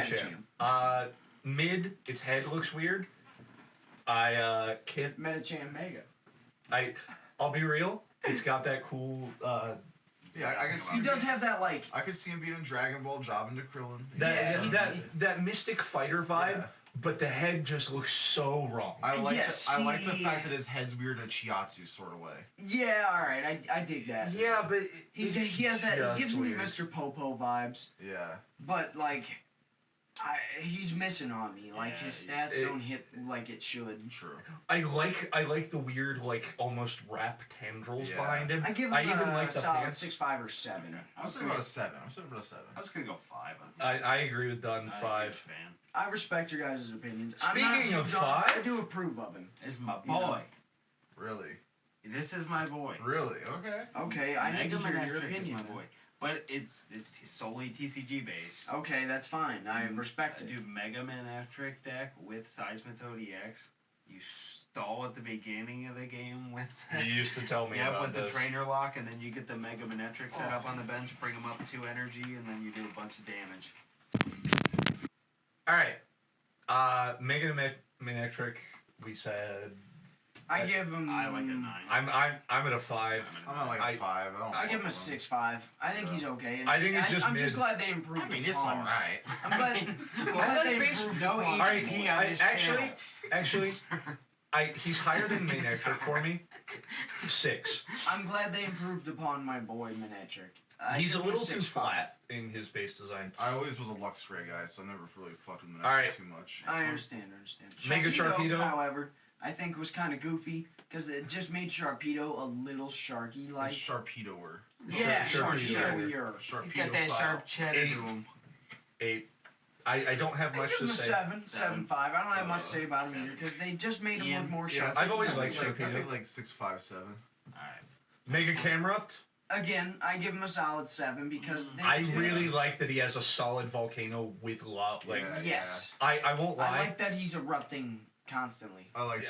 Medicham. Mid, its head looks weird. I can't... Medicham Mega. I'll be real, it's got that cool... yeah, I can see. He does have that, like... I could see him being in Dragon Ball, jobbing to Krillin. That Mystic Fighter vibe, but the head just looks so wrong. I like the fact that his head's weird in a Chiatsu sort of way. Yeah, alright, I dig that. Yeah, but... He has that... He gives me Mr. Popo vibes. Yeah. But, like... he's missing on me. Like, his stats don't hit like it should. True. I like the weird, like, almost rap tendrils behind him. I give him even like the solid pants. 6.5 or 7. I was thinking about a 7. I was gonna go 5. I agree with Dunn, 5. Fan. I respect your guys' opinions. Speaking of 5, I do approve of him. It's my boy. Really? This is my boy. Really? Okay. Okay, I need to hear your opinion. My boy. But it's solely TCG based. Okay, that's fine. I respect it. Do Mega Man F-Trick deck with Seismitoad EX. You stall at the beginning of the game with... You used to tell me about with the trainer lock, and then you get the Mega Manetric set up on the bench, bring them up 2 energy, and then you do a bunch of damage. Alright. Mega Manetric, we said... I give him... I like a 9. I'm at a 5. I'm at like a 5. I give him a 6.5. I think he's okay. I think it's just I'm mid. just glad they improved. I mean, it's alright. I'm glad they improved. No EP on this Actually, he's higher than Manetric for me. 6. I'm glad they improved upon my boy Manetric. He's a little too flat in his base design. I always was a Lux Ray guy, so I never really fucked with Alright. Manetric too much. I understand. Mega Sharpedo, however, I think was kind of goofy because it just made Sharpedo a little Sharky-like. Sharpedoer. Yeah, Sharpedoer. He's got that sharp cheddar to him. 8. I don't have much to say. I give him a 7, 7.5. I don't have much to say about him either because they just made him look more sharp. I've always liked Sharpedo. I think like 6, 5, 7. Alright. Mega Camerupt. Again, I give him a solid 7 because they I really like that he has a solid volcano with love. Like, yes. I won't lie. I like that he's erupting constantly. I like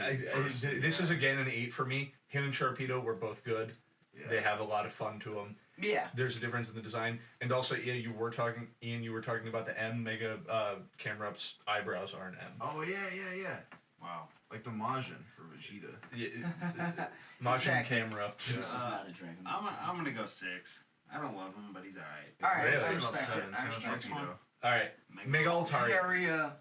this is again an 8 for me. Him and Sharpedo were both good. Yeah. They have a lot of fun to them. Yeah. There's a difference in the design, and also Ian, you were talking about the M Mega Camerupt's eyebrows are an M. Oh yeah. Wow. Like the Majin for Vegeta. Yeah, Majin Camerupt. This is not a Dragon Ball. I'm gonna go 6. I don't love him, but he's alright. Alright, Really? I About respect 7. it. I respect it. Alright, Mega Altaria. Terraria.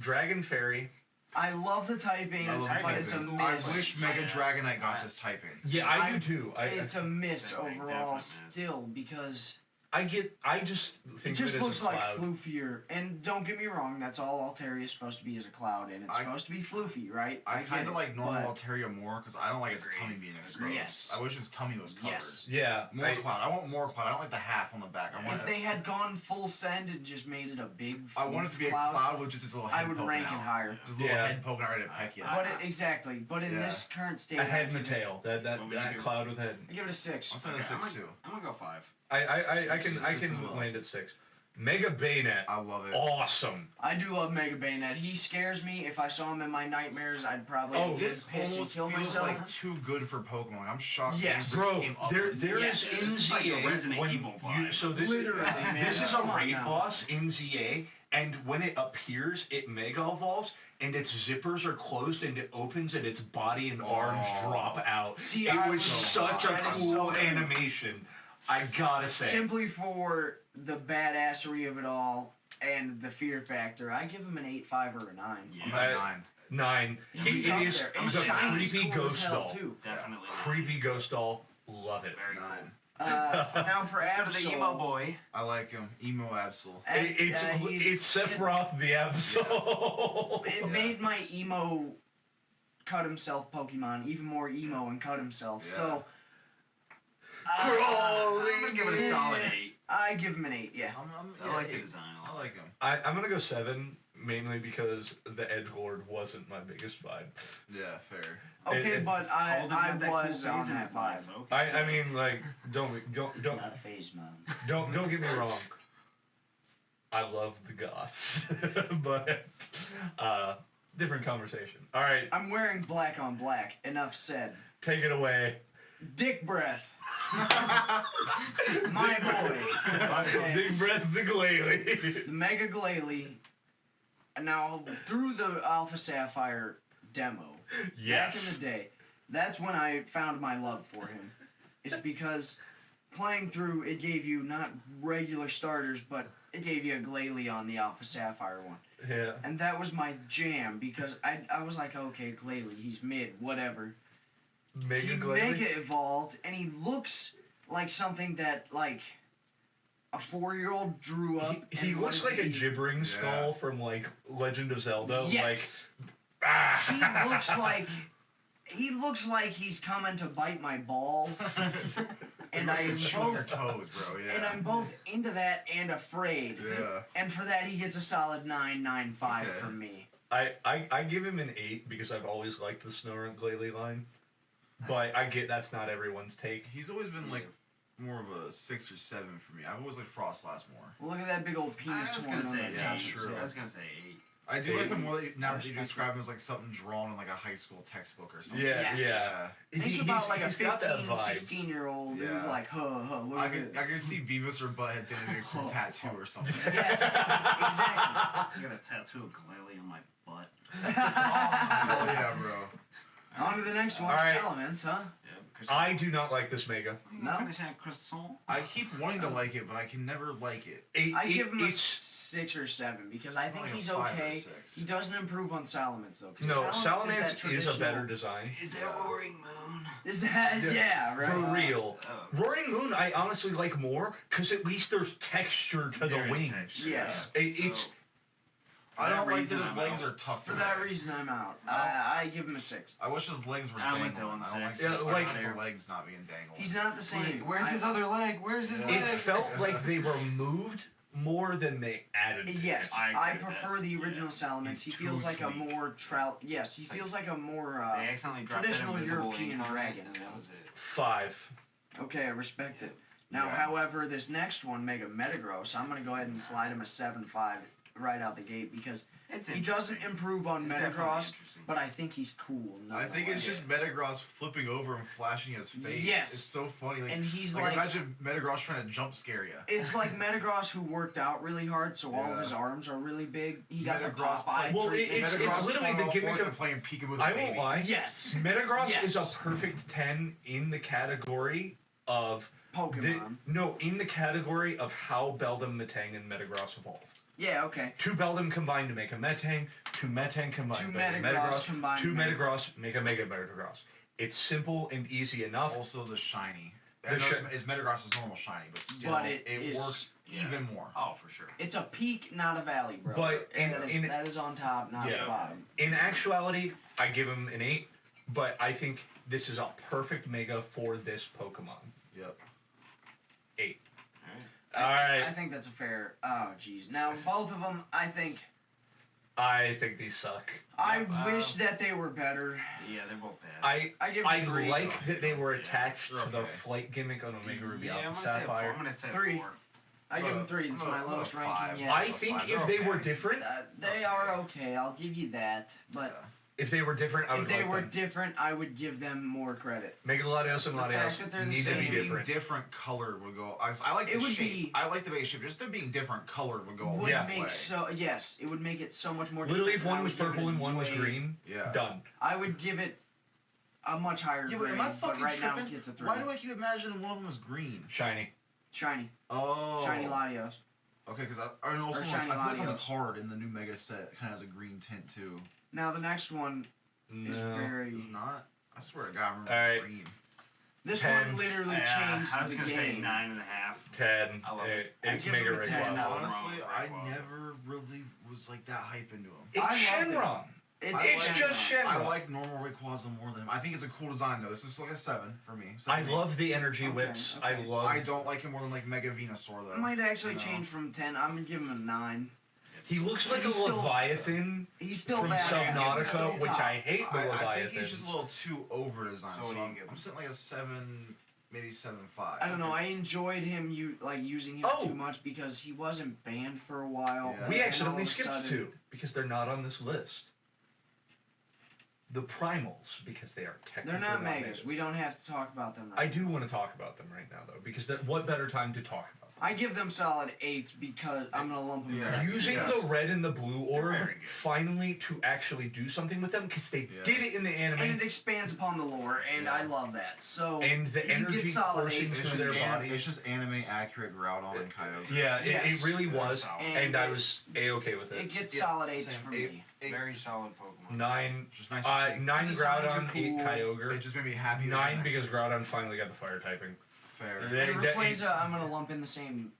Dragon Fairy. I love the typing, but it's a miss. I wish Mega Dragonite got this typing. Yeah, I do too. It's a miss Definitely overall miss. still because I just think it just of it looks as a like cloud. floofier. And don't get me wrong, that's all Altaria is supposed to be as a cloud, and it's supposed to be floofy, right? I kind of like normal but- Altaria more because I don't like his tummy being exposed. Yes. I wish his tummy was covered. Yes. Yeah. More cloud. I want more cloud. I don't like the half on the back. I want If they had gone full send and just made it a big I want it to be a cloud with just his little head I would poking rank it out. higher. Just a little head poking out right at peck you. But exactly. But in this current state, A head and a I give it- tail. That cloud with head. I give it a 6. I'm saying a 6 too. I'm gonna go 5. I can Six as well. land at 6. Mega Bayonet. I love it. Awesome. I do love Mega Bayonet. He scares me. If I saw him in my nightmares, I'd probably This get pissed and almost kill feels myself. like too good for Pokemon. Like, I'm shocked. Yes. they Bro, came up there with is Yes. in It's like a ZA Resident when Evil you vibe. so this Literally, man. this is a Come on raid now. boss in ZA, and when it appears, it mega evolves, and its zippers are closed, and it opens, and its body and arms drop out. See, it I was was such a that is cool so good. animation. I gotta say. Simply for the badassery of it all and the fear factor, I give him an 8, 5, or a 9. I'm Yeah. at 9. 9. He's It up is there. And the Shiny's creepy cool as ghost hell, doll. too. Definitely. Creepy ghost doll. Love it. Very cool. 9. Now for Let's go to the emo Absol. boy. I like him. Emo Absol. It's Sephiroth the Absol. It made my emo cut himself Pokemon even more emo and cut himself. Yeah. So I'm gonna give it a solid 8. I give him an 8. Yeah. I like the design a I lot. like him. I'm gonna go 7, mainly because the Edgelord wasn't my biggest vibe. Yeah, fair. Okay, but I Holden had that was cool on phase in that his life. vibe. Okay. I mean, like, don't Not a phase, man. don't get me wrong. I love the goths, but different conversation. All right, I'm wearing black on black. Enough said. take it away. Dick breath. My boy. Okay. Big breath, the glalie. The Mega Glalie. Now, through the Alpha Sapphire demo, back in the day, that's when I found my love for him. It's because playing through, it gave you not regular starters, but it gave you a Glalie on the Alpha Sapphire one. Yeah. And that was my jam, because I was like, okay, Glalie, he's mid, whatever. Mega He glalie. Mega evolved, and he looks like something that, like, a 4-year-old drew up. He and looks wanted like to a be- gibbering skull from like Legend of Zelda. Yes. Like, He looks like he's coming to bite my balls. And I'm Chewing your both, toes, bro. Yeah. and I'm both into that and afraid. Yeah. And for that, he gets a solid 9.95 Okay. from me. I give him an 8 because I've always liked the Snorunt Glalie line. But I get that's not everyone's take. He's always been like more of a 6 or 7 for me. I've always liked Frostlass more. Well, look at that big old I penis was horn gonna on say that yeah, top. true. I was gonna say 8. I do like him more now that you Respect describe him as like something drawn in like a high school textbook or something. Yeah, Yes. yeah. Think about like a he's got that 15, vibe. 16-year-old who's Yeah. like, huh, look I at can this. see Beavis or Butthead getting a cool tattoo or something. Yes, exactly. I got a tattoo of Glalie on my butt. Oh yeah, bro. On to the next one, All right. Elements, huh? Yeah, I do not like this Mega. No. Finish that croissant. I keep wanting to like it, but I can never like it. I give him a it's 6 or 7 because I think Probably a he's 5 or okay. 6. He doesn't improve on Salamence though. 'Cause no that Salamence is a traditional- better design. Is there Roaring Moon? Is that yeah, right? For real. Oh. Roaring Moon, I honestly like more because at least there's texture to the There is wings. texture, Yes. yeah. It's So, I don't that like that reason his I'm legs out. are tucked For in. that reason, I'm out. I give him a 6. I wish his legs were I'm with dangling. Dylan, I don't like, 6. Yeah, I don't like- like the legs not being dangled. He's not the same. Where's his other leg? Where's his Yeah. leg? it felt like they removed more than they added. to it. Yes, I agree I with prefer that. the original Yeah. Salamence. He He's feels too like a sleek. more trout. Yes, he feels like a more. They accidentally dropped traditional that invisible European ink on it, dragon, and you know? that was it. 5. Okay, I respect it. Now, Yeah. however, this next one, Mega Metagross, I'm gonna go ahead and slide him a 7.5 right out the gate because It's he doesn't interesting. improve on It's definitely Metagross, interesting. but I think he's cool. I think it's just Metagross flipping over and flashing his face. Yes. It's so funny. Like, And he's like like, imagine Metagross trying to jump scare you. it's like Metagross who worked out really hard, so all of Yeah. his arms are really big. He got the Metagross Popeye Well, treatment. it's Metagross literally the playing gimmick forth of- and playing Pika with a I baby. won't lie. Yes, Metagross is Yes. a perfect 10 in the category of Pokemon. in the category of how Beldum, Metang, and Metagross evolved. Yeah, okay. 2 Beldum combined to make a Metang, 2 Metang combined Two to make a Metagross combined 2 to make- Metagross make a Mega Metagross. It's simple and easy enough. Also the shiny. The I know shi- it's Metagross's normal shiny, but still, But it is- works Yeah. even more. Oh, for sure. It's a peak, not a valley, bro. But and in- that is on top, not Yeah. the bottom. In actuality, I give him an 8, but I think this is a perfect Mega for this Pokemon. Yep. 8. I Alright, think that's a fair. Oh, jeez. Now both of them, I think. I think these suck. I Yeah, wish that they were better. Yeah, they're both bad. I give I them 3. like that they were Yeah. attached to the Okay. flight gimmick on Omega Ruby yeah, I'm Alpha gonna say Sapphire. I'm gonna say 3. 4. I give them 3. It's my I'm a lowest 5. ranking yet. I think They're if they were okay. different, They are okay. I'll give you that. But if they were different, I if would they like were them. different, I would give them more credit. Mega Latios and The fact Latios that they're the need to be same. Being different. different colored would go. I like It the would shape. be- I like the base shape. Just them being different colored would go a Would Yeah. long make way. so yes, it would make it so much more. Literally, if different, one was I would give purple it and one was way- green, Yeah. done. I would give it a much higher Yeah, but grade. am I but fucking right now tripping? it gets a 3. Why do I keep imagining one of them was green? Shiny. Shiny, Oh. shiny Latios. Okay, because and also Or like, shiny I feel like on the Latios. card in the new Mega set kind of has a green tint too. Now the next one is No. very. It's not. I swear to God, I remember Alright. green. This 10. one literally Yeah, changed I was the gonna game. say 9.5. 10. I love it. It's I give Mega him a 10. Rayquaza. Now, Honestly, wrong, I Rayquaza. never really was like that hype into him. It's I loved it. Shenron. It's It's just Shenron. Shenron. I like normal Rayquaza more than him. I think it's a cool design though. This is like a 7 for me. I 7, 8. love the energy Okay, whips. okay. I love. I don't like him more than like Mega Venusaur though. I might actually You know? change from 10. I'm gonna give him a 9. He looks like a He's still- Leviathan He's still from badass. He's Subnautica, still which top. I hate the I Leviathans. think he's just a little too over designed. So what So, do you I'm, give him? I'm sitting like a 7, maybe 7.5. I don't know. I enjoyed him. Using him Oh. too much because he wasn't banned for a while. Yeah. We and accidentally all of a skipped sudden- 2 because they're not on this list. the primals, because they are technically They're not not megas. We don't have to talk about them right I do want to talk about them right now, though, because what better time to talk about them? I give them solid 8s because I'm going to lump them Yeah. back. Using Yes. the red and the blue orb very good. finally to actually do something with them, because they Yeah. did it in the anime, And it expands upon the lore, and Yeah. I love that. So and the you energy get solid coursing 8s. It's through just, their bodies. it's just anime accurate Groudon and Kyogre. Yeah, Yes. it really was, Solid. and I was a-okay with It it. gets Yeah, solid 8s same. for me. Very solid Pokemon. 9, Just nice to see. 9 The designs are Groudon, 8 cool. Kyogre. It just made me happy. 9 because Groudon finally got the fire typing. Fair. And That- Rayquaza, I'm going to lump in the same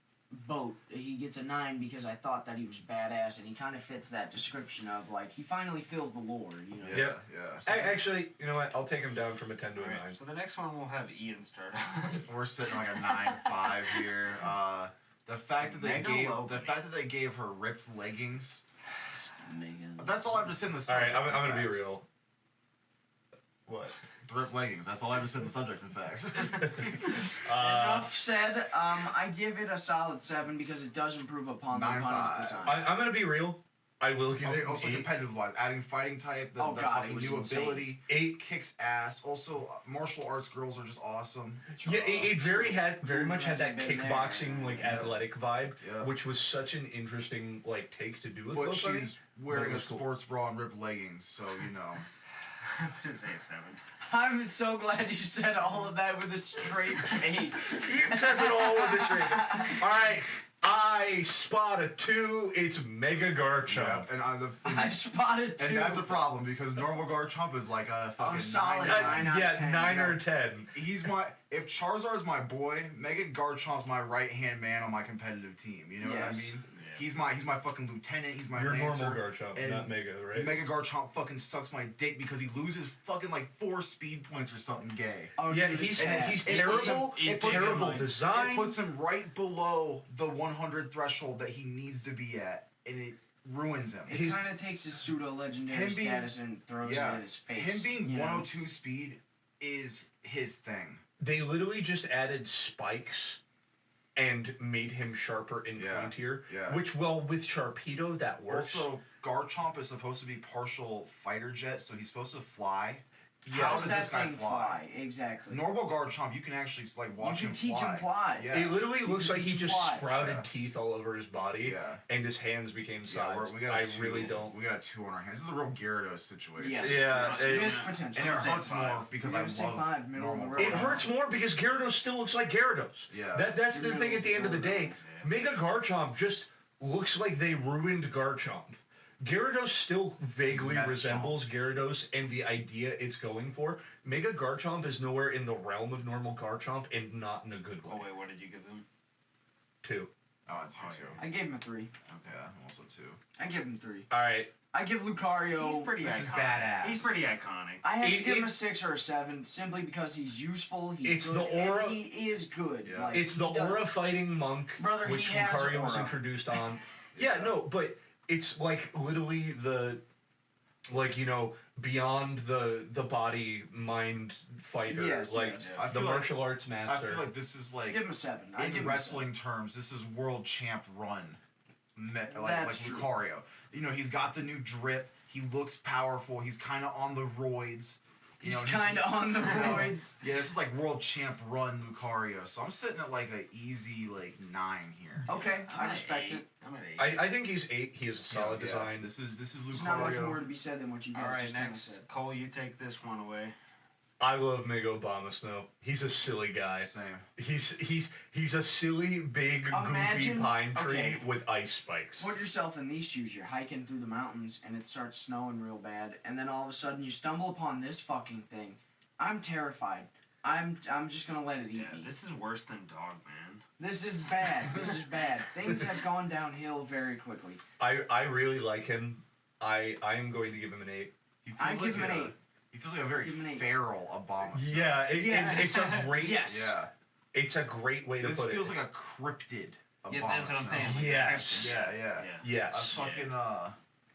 boat. He gets a 9 because I thought that he was badass, and he kind of fits that description of, like, he finally feels the lore, you know? Yeah, Yep. yeah. Actually, you know what? I'll take him down from a 10 to a 9. Alright, so the next one we'll have Ian start on. We're sitting like a 9-5 here. The fact that they gave her ripped leggings. That's all I have to say in the All subject. right, I'm in gonna be facts. real. What? Ripped leggings. That's all I have to say in the subject in facts. Enough said. I give it a solid 7 because it does improve upon the 9.5. bunny's design. I'm gonna be real. I will give Okay, it also an 8. competitive wise, adding fighting type, the Oh, God, it fucking was new insane. ability, 8. kicks ass. Also, martial arts girls are just awesome. Yeah, it very much had that Hasn't been there. kickboxing, like, Yeah. athletic vibe, Yeah. which was such an interesting, like, take to do with But both of she's wearing a was cool. sports bra and ripped leggings, so you know. I'm gonna say a 7. I'm so glad you said all of that with a straight face. He says it all with a straight. All right, I spot a 2. It's Mega Garchomp. And I spotted 2. and that's a problem because normal Garchomp is like a fucking solid 9. 9 out of Yeah, 10, 9 yeah. or 10. He's my if Charizard's my boy, Mega Garchomp's my right hand man on my competitive team. You know what I Yes. mean? Yeah. He's my fucking lieutenant. He's my You're Lancer. normal Garchomp, and not Mega, right? Mega Garchomp fucking sucks my dick because he loses fucking like 4 speed points or something gay. Oh, Yeah, dude, he's yeah. he's It terrible. puts him- it Terrible puts him, like- design. It puts him right below the 100 threshold that he needs to be at, and it ruins him. It kind of takes his pseudo-legendary Him being- status and throws yeah, it in his face. Him being you know? 102 speed is his thing. They literally just added spikes and made him sharper and Yeah, pointier. yeah. Which, well, with Sharpedo, that works. Also, Garchomp is supposed to be partial fighter jet, so he's supposed to fly. Yeah, How How does does that this guy thing fly? Exactly. Normal Garchomp, you can actually like watch you him can teach fly. him fly. Yeah. it literally looks can like he teach just fly. sprouted Yeah. teeth all over his body, Yeah. and his hands became Yeah, sides. we got I a 2. really don't. We got a 2 on our hands. This is a real Gyarados situation. Yes. Yeah, Yes, it- it is Yeah. potential. And it I'd say hurts 5. more because You're I gonna say love 5, middle of the normal road. It hurts more because Gyarados still looks like Gyarados. Yeah. That's the thing at the end of the day. Yeah. Mega Garchomp just looks like they ruined Garchomp. Gyarados still vaguely It's a mess resembles Gyarados and the idea it's going for. Mega Garchomp is nowhere in the realm of normal Garchomp and not in a good way. Oh wait, what did you give them? 2. Oh, it's Oh, 2. I gave him a 3. Yeah, I'm also 2. I give him 3. Alright. I give Lucario. He's pretty this is iconic. badass. He's pretty iconic. I have to It- give him it- a 6 or a 7 simply because he's useful. He's It's good, the aura- and he is good. Yeah. Like, It's he the does- aura fighting monk, Brother, he which has Lucario was aura. introduced on. Yeah, no, but it's like literally the, like, you know, beyond the body mind fighter, Yes, like yes. I the feel like- martial arts I master. feel like this is I like give him a 7. I give in him wrestling terms, this is world champ run. Like That's true. Lucario. You know, he's got the new drip. He looks powerful. He's kind of on the roids. You He's know, kind of on the you know, roids. Yeah, this is like world champ run Lucario. So I'm sitting at like a easy like 9 here. Okay, I'm I at respect 8. it. I'm at 8. I think he's 8. He has a solid Yeah, design. This is There's not much more Lucario. to be said than what you guys All right, just kinda next, said. Cole, you take this one away. I love Mega Obama Snow. He's a silly guy. Same. He's a silly big goofy Imagine- pine tree okay. with ice spikes. Put yourself in these shoes. You're hiking through the mountains and it starts snowing real bad, and then all of a sudden you stumble upon this fucking thing. I'm terrified. I'm just gonna let it eat Yeah, me. this is worse than Dog Man. This is bad. This is bad. Things have gone downhill very quickly. I really like him. I am going to give him an 8. He feels I like give him an a- 8. He feels like a very Give him an 8. feral Obama. Yeah, Yes. it's a great. Yes. Yeah. It's a great way to This put feels it. like a cryptid Obama. Yeah, that's what I'm saying. Like, Yes. Yeah, yeah. Yeah. A Yes. fucking I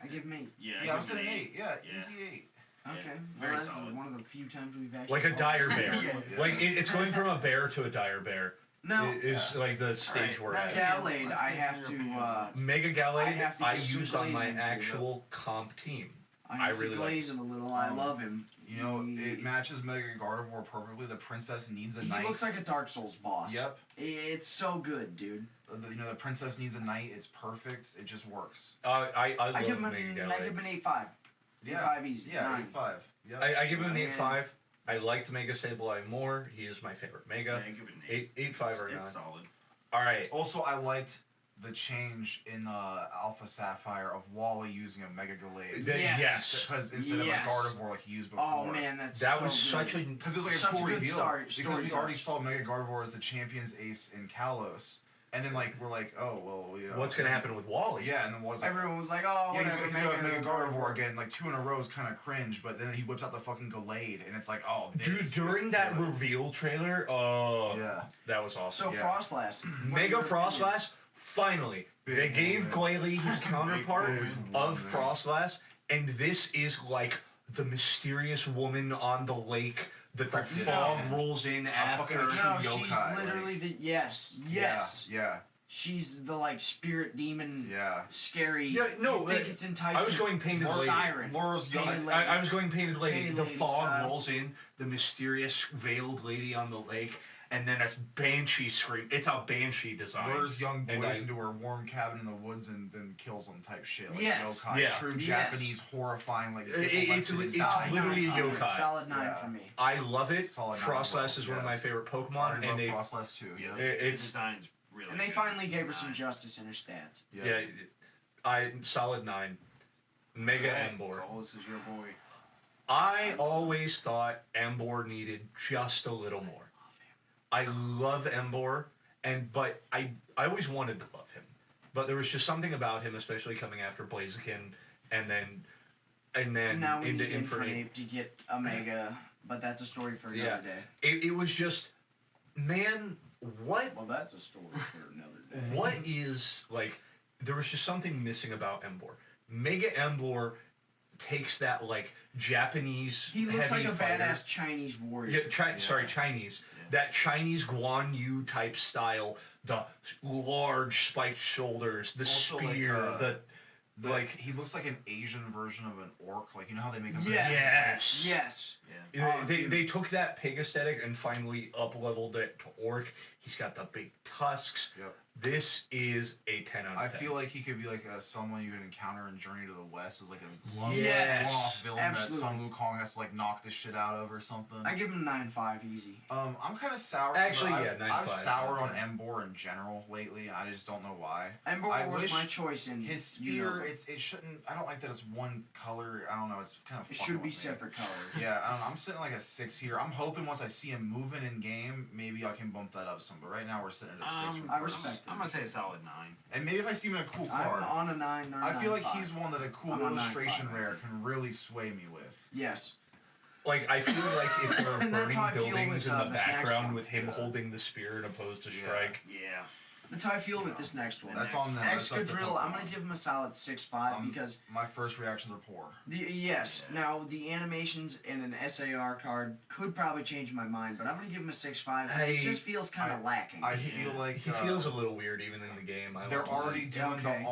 give him 8. Yeah, Yeah, I'm give him sitting an 8. Yeah, Yeah. easy 8. Okay. Yeah, Well, very that's solid. one of the few times we've actually Like a dire bear. Yeah. Like it's going from a bear to a dire bear. No. Is like the stage Alright, we're right. at. Gallade, Let's I get have your to. opinion. Mega I Gallade, have to I give some used on my glazing to actual comp team. I have to really glaze him a little. I love him. You know, it matches Mega Gardevoir perfectly. The princess needs a knight. He looks like a Dark Souls boss. Yep. It's so good, dude. The princess needs a knight. It's perfect. It just works. I I give him love Mega Galate. I give him an 8.5. Yeah. 8.5 easy. Yeah, 9. 8.5. Yeah. I give him an 8.5. I liked Mega Sableye more. He is my favorite Mega. Yeah, give it an 8. 8.5 or 9. It's solid. All right. Also, I liked the change in Alpha Sapphire of Wally using a Mega Galade. Yes. Because instead of a Gardevoir like he used before. Oh man, that was good. such a... Because it was like such a cool good reveal. story We already touch. saw Mega Gardevoir as the champion's ace in Kalos. And then like we're like, oh well, you know. What's gonna happen with Wally? Yeah, and then Wally's like, Everyone was like, oh, yeah, whatever. he's gonna have Mega Gardevoir again. Like 2 in a row is kind of cringe, but then he whips out the fucking Galade, and it's like, oh, Dude, during that reveal trailer, yeah, that was awesome. So Frostlass. Mega Frostlass, finally, they gave Glalie his counterpart of Frostlass, and this is like the mysterious woman on the lake that the fog rolls in after. fucking No, yokai, she's literally the yes. Yeah. She's the like spirit demon. Yeah. Scary. Yeah, no, you think it's enticing. I was going painted lady. Siren. Laura's young. Painted lady. I was going painted lady. Painted The lady fog style. rolls in, the mysterious veiled lady on the lake, and then a banshee scream. It's a banshee design. Lures young And boys into her warm cabin in the woods and then kills them type shit. Like Yes. yokai. Yeah. True Yes. Japanese horrifying like It's Solid literally a 9. yokai. Solid 9 Yeah. for me. I love it. Solid 9 Frostlass as well, is one of yeah. my favorite Pokemon, and they Frostlass too. Yeah. The it's design's really And they good. finally gave her some 9. justice in her stats. yeah, solid 9. Mega Alright, Embor. Cole, this is your boy. I always thought Embor needed just a little more. I love Embor, but I always wanted to love him. But there was just something about him, especially coming after Blaziken, and then Now we into need Infernape. Infernape to get a Mega, but that's a story for another Yeah. day. It was just, man, what Well, that's a story for another day. what is, like, there was just something missing about Embor. Mega Embor takes that, like, Japanese He looks heavy like a fighter. badass Chinese warrior. Yeah, sorry, Chinese. Yeah. That Chinese Guan Yu type style, the large spiked shoulders, the Also, spear, like he looks like an Asian version of an orc. Like you know how they make them. Yes. Yes. Yeah. They took that pig aesthetic and finally up leveled it to orc. He's got the big tusks. Yep. This is a 10 out of 10. I feel like he could be like someone you would encounter in Journey to the West as like a Yes. one-off villain Absolutely. that Sun Wukong has to like knock the shit out of or something. I give him 9.5 easy. I'm kind of sour. Actually, but yeah, I've 9.5, soured on okay. Embor in general lately. I just don't know why. Embor I was wish my choice in His spear, it shouldn't. I don't like that it's one color. I don't know. It's kind of. It fucking should be with me. separate colors. Yeah, I don't know, I'm sitting like a 6 here. I'm hoping once I see him moving in game, maybe I can bump that up some. But right now we're sitting at a 6. with I first. respect I'm gonna say a solid 9. And maybe if I see him in a cool I'm card, on a 9 or I feel like 9.5. he's one that a cool I'm on illustration 9.5, rare can really sway me with. Yes. Like, I feel like if there are And that's burning how I feel buildings with, in the this next background one. with him Yeah. holding the spear and opposed to Yeah. strike. Yeah. That's how I feel with this next one. That's on them. That's up to Excadrill, I'm gonna Pokemon. give him a solid 6.5 because My first reactions are poor. yes. Yeah. Now the animations in an SAR card could probably change my mind, but I'm gonna give him a 6.5 because it just feels kind of lacking. I feel like He feels a little weird even in the game. they're already doing Okay.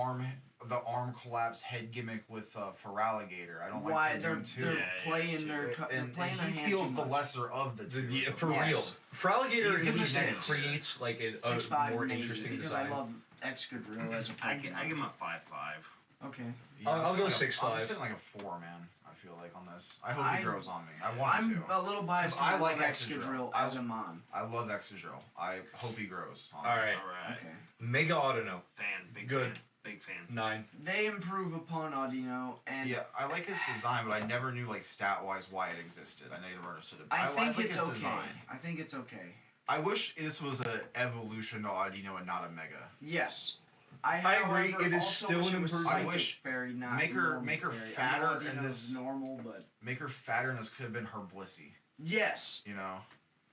the arm collapse head gimmick with Feraligatr. I don't like Why them they're doing two. they're Yeah, playing too. their and playing their he hand feels too the much. lesser of the two. For Yes. real. Feraligatr He's at least gonna be creates like a 6.5 more maybe, interesting because design. I love Excadrill as a I Pokemon. give him a 5.5. Okay. Yeah, I'll I'm go sitting 6.5. I'm sitting like a 4, man. I feel like on this. I hope I'm- he grows on me. I want him I'm to. a little biased. 'Cause I like love Excadrill. as a mon. I love Excadrill. I hope he grows. On All me. right. Alright. Okay. Mega Autono, Fan. Big Good. fan. Big fan. 9. They improve upon Audino, and Yeah, I like his design, but I never knew like stat wise why it existed. I never understood it. I think like it's his okay. design. I think it's okay. I wish this was an evolution to Audino and not a Mega. Yes. I agree, however, it is also still wish an it was improvement. I Psychic wish- Fairy, not make her normal fairy. fatter I know and Audino's this- normal, but Make her fatter, and this could have been her Blissey. yes, You know,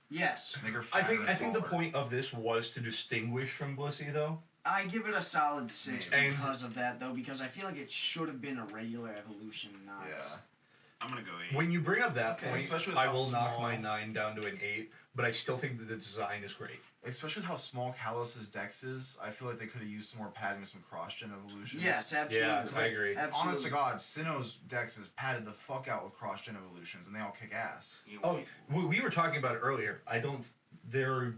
yes. make her I fatter. think and I think the taller. point of this was to distinguish from Blissey though. I give it a solid 6 And- because of that, though, because I feel like it should have been a regular evolution, not. Yeah. I'm gonna go 8. When you bring up that Okay, point, especially with I how will knock small- my 9 down to an 8, but I still think that the design is great. Especially with how small Kalos' dex is, I feel like they could have used some more padding with some cross-gen evolutions. Yes, absolutely. Yeah, I agree. Absolutely. Honest to God, Sinnoh's dex is padded the fuck out with cross-gen evolutions, and they all kick ass. Oh, we were talking about it earlier. There are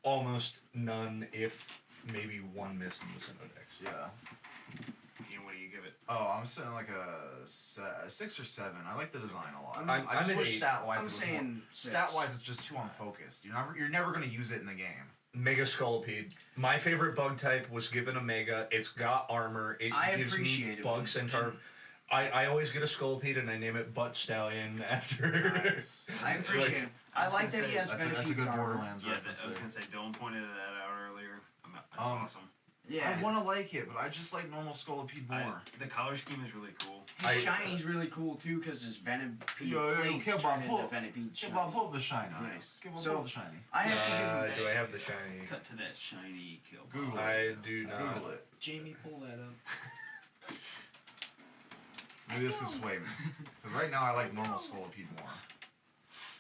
almost none, if maybe one miss in the Sinnoh Dex. Yeah. Ian, what do you give it? Oh, I'm sitting like a 6 or 7. I like the design a lot. I'm I just an wish 8. stat-wise it I'm was saying more. 6. Stat-wise, it's just too unfocused. You're never gonna use it in the game. Mega Scolipede. My favorite bug type was given a Mega. It's got armor. It I gives me appreciate it. bug centaur. I always get a Scolipede and I name it Butt Stallion after. Nice. I appreciate it. I was like gonna that he say, has That's a Ventipede's good armor. Borderlands Yeah, reference I was there. gonna say, Dylan pointed that out earlier. That's Um, awesome. Yeah. I want to like it, but I just like normal Scolipede more. The color scheme is really cool. His shiny's really cool too because his Venipede plates okay, turn Bob, into pull- Venipede Give shiny. Bob, pull up the shiny. Nice. Give Bob, So- pull up the shiny. I have to give him. Do I have the shiny? Cut to that shiny kill. Google I do not. Google it. Jamie, pull that up. Maybe this can sway me. Because right now I like normal Scolipede more.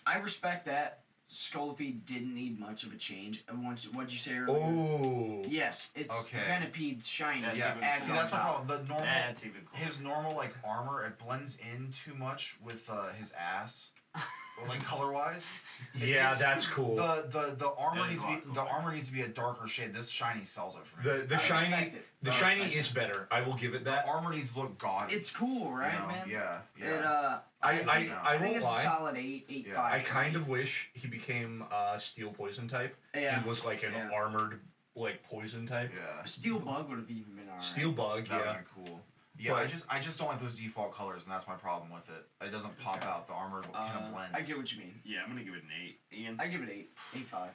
I respect that. Scolipede didn't need much of a change. And once, what'd you say earlier? Oh. Yes, it's Okay. Venipede's shiny. That's Yeah, even- added see on that's my top. problem. The normal, That's even cooler. his normal like armor, it blends in too much with his ass, like color wise. Yeah, that's cool. The armor That is needs a to lot be the cooler. armor needs to be a darker shade. This shiny sells it for me. The I shiny respect it. the I shiny respect is better. I will give it The that. armor needs to look gaudy. It's cool, right, you know? man? Yeah, yeah. It, I think, I think won't it's lie. a solid 8, 8, Yeah. 5. I for kind me. of wish he became steel poison type Yeah. and was like an Yeah. armored like poison type. Yeah. A steel bug would have even been alright. Steel bug, That yeah. would be cool. Yeah, But- I just don't like those default colors, and that's my problem with it. It doesn't pop Okay. out. The armor kind of blends. I get what you mean. Yeah, I'm gonna give it an 8. Ian? I give it 8, 8, 5.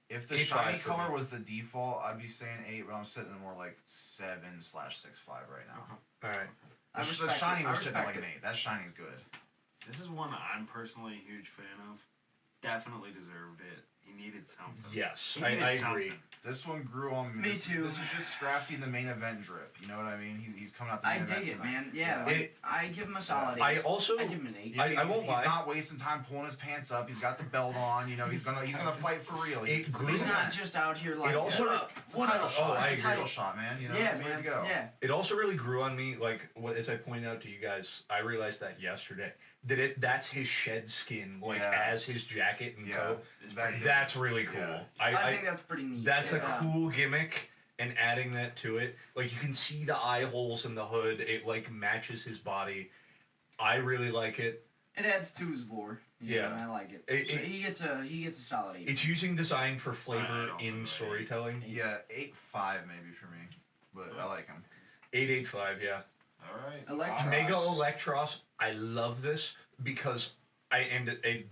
If the 8.5 shiny for color me. was the default, I'd be saying 8, but I'm sitting at more like 7/6.5 right now. All right. I The respect shiny it. I was sitting at like respect an 8. That shiny's good. This is one I'm personally a huge fan of. Definitely deserved it. He needed something. Yes, He I needed agree. something. This one grew on me. Me This- too. This is just Scrafty in the main event drip. You know what I mean? He's coming out the I main event dig it, tonight. man. Yeah, Yeah. like, I give him a solid 8. I also I give him an 8. I won't he's lie. not wasting time pulling his pants up. He's got the belt on. You know, he's gonna fight for real. It grew- He's main not event. just out here like, It also- what up? It's a What title up? shot. Oh, I It's a title agree. shot, man. You know, Yeah, it's ready man. to go. Yeah. It also really grew on me, like as I pointed out to you guys. I realized that yesterday that's his shed skin, like Yeah. as his jacket and Yeah. coat. It's That- pretty That's really cool. Yeah. I think that's pretty neat. That's a Yeah. cool gimmick, and adding that to it, like you can see the eye holes in the hood. It like matches his body. I really like it. It adds to his lore. You Yeah. know, I like it. It- So it- he gets a solid 8. It's using design for I'd flavor also in go storytelling. Yeah, 8.5 maybe for me, but I like him. 885, yeah. Alright. Electros. Mega Electros. I love this because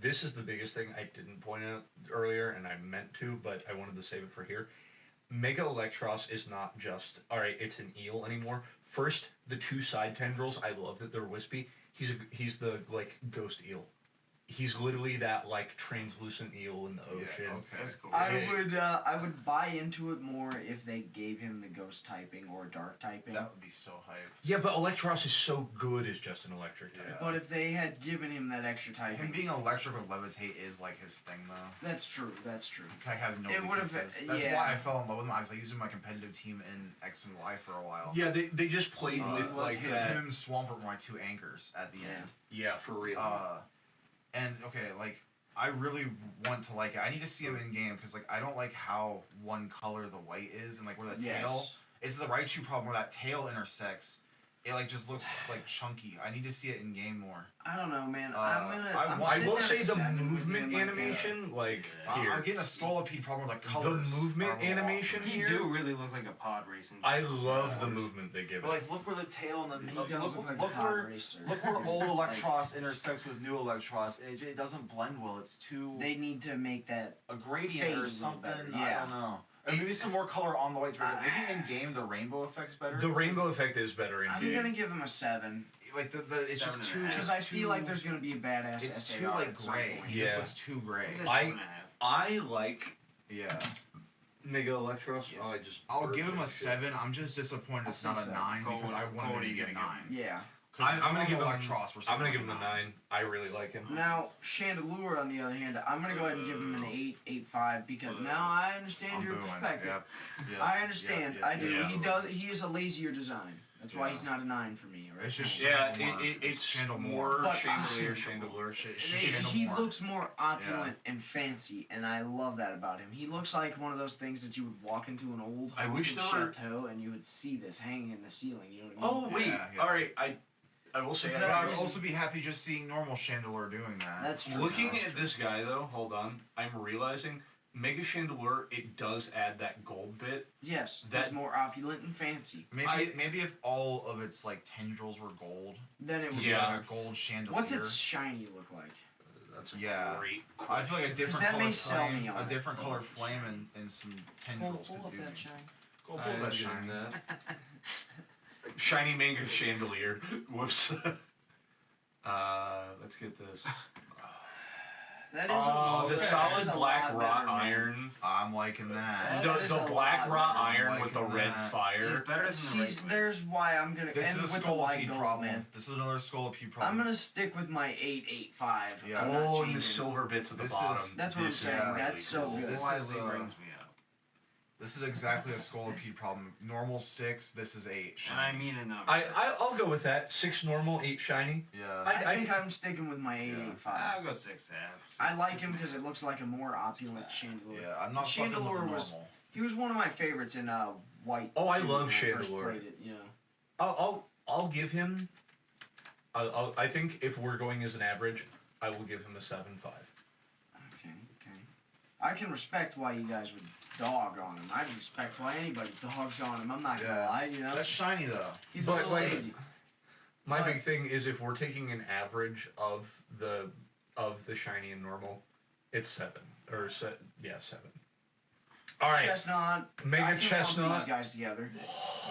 this is the biggest thing I didn't point out earlier, and I meant to, but I wanted to save it for here. Mega Electros is not just alright. It's an eel anymore. First, the 2 side tendrils. I love that they're wispy. He's the like ghost eel. He's literally that like translucent eel in the Yeah, ocean. okay. That's cool. I would buy into it more if they gave him the ghost typing or dark typing. That would be so hype. Yeah, but Electros is so good as just an electric type. Yeah. But if they had given him that extra typing, Him being electric with levitate is like his thing though. that's true. That's true. I have no It would've weaknesses. been- That's yeah. why I fell in love with him. I used him in my competitive team in X and Y for a while. Yeah, they just played with was like him, that. him and Swampert were my 2 anchors at the Yeah. end. Yeah, for real. And okay, like I really want to like it. I need to see him in game because like I don't like how one color the white is and like where the tail. It's the Raichu problem where that tail intersects. It like just looks like chunky. I need to see it in game more. I don't know, man. I I sitting will at a say the 7 with movement him, like, animation, like Yeah. here. I'm getting a Scolipede problem with the colors. The movement are a little off animation for me. He here- do really look like a pod racing. I love Yeah. the movement they give But it. like, look where the tail and the He look, does look, look like look a pod where racer. look where old Electros intersects with new Electros. It doesn't blend well. It's too They need to make that. a fade a gradient or little something. better, I yeah. don't know. Or maybe some more color on the white. Maybe in game the rainbow effect's better. The rainbow effect is better in I'm game. gonna give him a 7 like the it's just 7.5. too. because I feel like there's gonna be a badass It's SAR too like at some gray. point. He Yeah. just looks too gray. He's a I- 7.5. I like Yeah. Mega Electros. Yeah. Oh, I just I'll give him a burped. 7. I'm just disappointed it's I'll not say a 7. 9 because I wanted What him are to you get a gonna 9. give him? Yeah. I'm gonna give him. Electros. I'm gonna give him a 9. I really like him. Now, Chandelure, on the other hand, I'm gonna go ahead and give him an 8, 8.5 because now I understand your perspective. Yep. I understand. I do. Yeah. He is a lazier design. That's why he's not a 9 for me. Right? It's just It's more But- chandelier. He looks more opulent and fancy, and I love that about him. He looks like one of those things that you would walk into an old I wish haunted there were- chateau and you would see this hanging in the ceiling. You know what I mean? Oh wait, Yeah. all right. I will say. But I would also be happy just seeing normal Chandelure doing that. That's true. Looking That's at true. this guy though, hold on. I'm realizing Mega Chandelure. It does add that gold bit. Yes, That- he's more opulent and fancy. Maybe if all of its like tendrils were gold, Then it would be Yeah. like a gold chandelier. What's its shiny look like? That's a Yeah. great. I feel like a different that color may sell me flame, on a it. different color flame, and some tendrils Pull could up do. that shine. Go pull that shiny. Shiny Manga Chandelier. Whoops. Let's get this. That is Oh, the that solid is a black lot wrought better, man. iron. I'm liking that. That is The a black lot wrought better. iron with the Liking red that. fire. He's better than the See, regular. there's why I'm gonna This end is a with the white Scolipede gold, problem. man. This is another Scolipede I'm problem. gonna stick with my 8.85. Yeah. I'm not Oh, and the changing. silver bits at the This bottom. is- That's what I'm This is saying. really That's so cool. good. This Slightly is, brings me up. This is exactly a Scolipede problem. Normal 6, this is 8. And I Shiny. mean enough. I'll go with that. 6 normal, 8 shiny. Yeah. I think I'm sticking with my 8.85. I'll go 6.5. I like him because it looks like a more opulent Chandelure. Yeah, I'm not fucking with the Chandelure normal. was- He was one of my favorites in white. Oh, I too, love when first Chandelure. played it, you know. I'll give him. I think if we're going as an average, I will give him a 7.5. Okay. I can respect why you guys would dog on him. I respect why anybody dogs on him. I'm not gonna Yeah. lie, you know. That's shiny though. He's But, a little like, lazy. My But- big thing is if we're taking an average of the shiny and normal, it's 7 or 7. All right, Chestnut. Mega I can lump Chestnut. These guys together.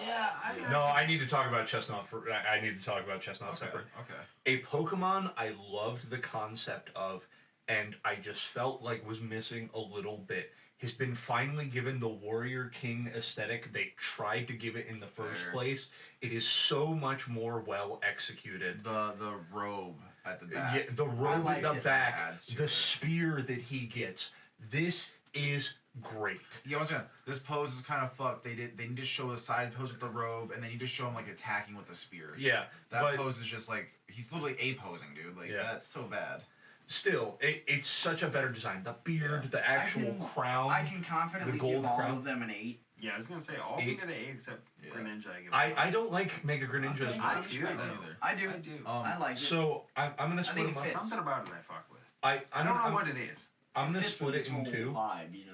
Yeah, I mean, No, I need to talk about Chestnut for. I need to talk about Chestnut separate. Okay. A Pokemon I loved the concept of, and I just felt like was missing a little bit. Has been finally given the Warrior King aesthetic they tried to give it in the first Fair. place. It is so much more well executed. The robe at the back. Yeah, the robe like at the it. back, Adds to the it. spear that he gets. This is great. Yeah, once again, this pose is kind of fucked. They need to show the side pose with the robe, and then you just show him like attacking with the spear. Yeah, That but pose is just like he's literally a posing, dude. Like Yeah. that's so bad. still, it's such a better design. The beard, Yeah. the actual crown. I can confidently The gold give all crown. of them an 8. yeah, I was gonna say all of them get an 8 except Yeah. Greninja. I give I don't like Mega Greninja as I much. do. Either. I do. I do. I like it. So I'm gonna split think them it up. fits. Something about it I fuck with. I I don't know what it is. I'm gonna Fits with split it this in whole 2. Vibe, you know.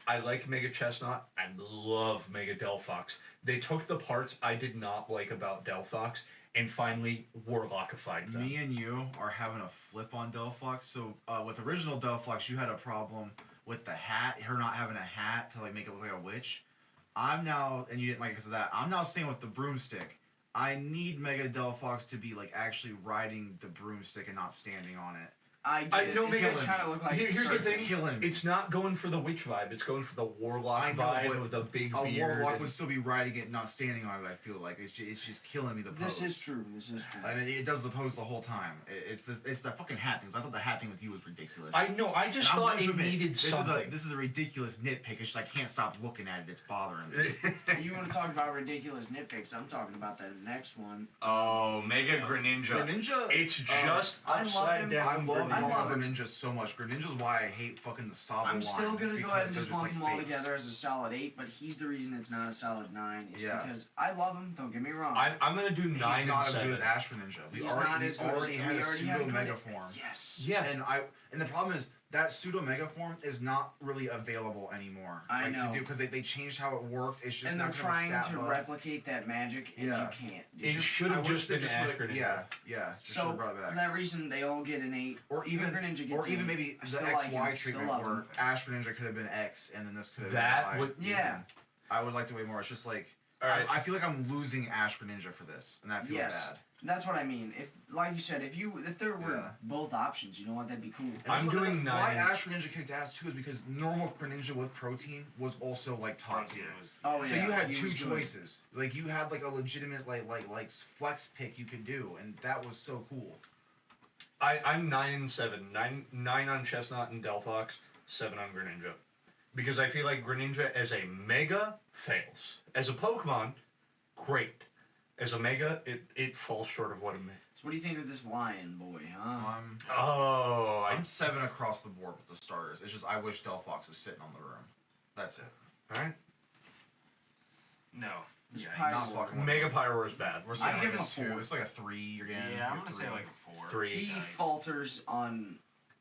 I like Mega Chestnut. I love Mega Delphox. They took the parts I did not like about Delphox and finally Warlockified them. Me and you are having a flip on Delphox. So with original Delphox, you had a problem with the hat, her not having a hat to like make it look like a witch. I'm now, and you didn't like it because of that. I'm now staying with the broomstick. I need Mega Delphox to be like actually riding the broomstick and not standing on it. I get I it. don't It make does it- kind of look like Here's the Starts thing. killing me. It's not going for the witch vibe. It's going for the warlock I know, vibe but of the big A beard. warlock and- would still be riding it, not standing on it. I feel like it's just killing me. The pose. This is true. I mean, it does the pose the whole time. It's the fucking hat things. I thought the hat thing with you was ridiculous. I know. I just And I'm thought going to it admit, needed something. This is a ridiculous nitpick. It's just I can't stop looking at it. It's bothering me. You want to talk about ridiculous nitpicks? I'm talking about the next one. Oh, Mega Greninja. Greninja. It's just I love upside him. down. I love him. Greninja so much. Greninja's why I hate fucking the Sabo I'm still line, gonna go because ahead and they're just lump like them all fakes. together as a solid 8, but he's the reason it's not a solid 9. Is Yeah. because I love him. Don't get me wrong. I'm gonna do 9 He's and not as 7. good as Ash Greninja. We He's not already as good as- already had we a already had pseudo a mega good- form. Yes. Yeah. And the problem is that pseudo mega form is not really available anymore. I know. To do because they changed how it worked. It's just And they're not gonna trying stat to buff. replicate that magic, and Yeah. you can't. It should I have wish just they been Ash would've- Greninja. Yeah. Just should So have brought it for back. that reason, they all get an 8. Or even, Greninja gets or even an maybe 8. I the still XY like him. Still treatment love where him. Ash Greninja could have been X and then this could have That been Y. would- Yeah. I would like to way more. It's just like All right. I feel like I'm losing Ash Greninja for this, and that feels bad. That's what I mean. If, like you said, if there were Yeah. both options, you know what, that'd be cool. And I'm that's doing why 9. Ash Greninja kicked ass too is because normal Greninja with protein was also like top tier. Oh, So yeah, you had he two was good. choices. Like you had like a legitimate like flex pick you could do, and that was so cool. I'm 9 and 7. 9 on Chestnut and Delphox, 7 on Greninja. Because I feel like Greninja as a Mega fails. As a Pokemon, great. As a Mega, it falls short of what it meant. So what do you think of this lion boy, huh? I'm 7 across the board with the starters. It's just I wish Delphox was sitting on the room. That's it. Alright. No. This Yeah, Pyro- Not fucking with Mega it. Pyroar is bad. We're saying I'd like give him a a 4. 2. It's like a 3. You're getting. Yeah, I'm you're gonna say 3. like a 4. 3. He Nice. falters on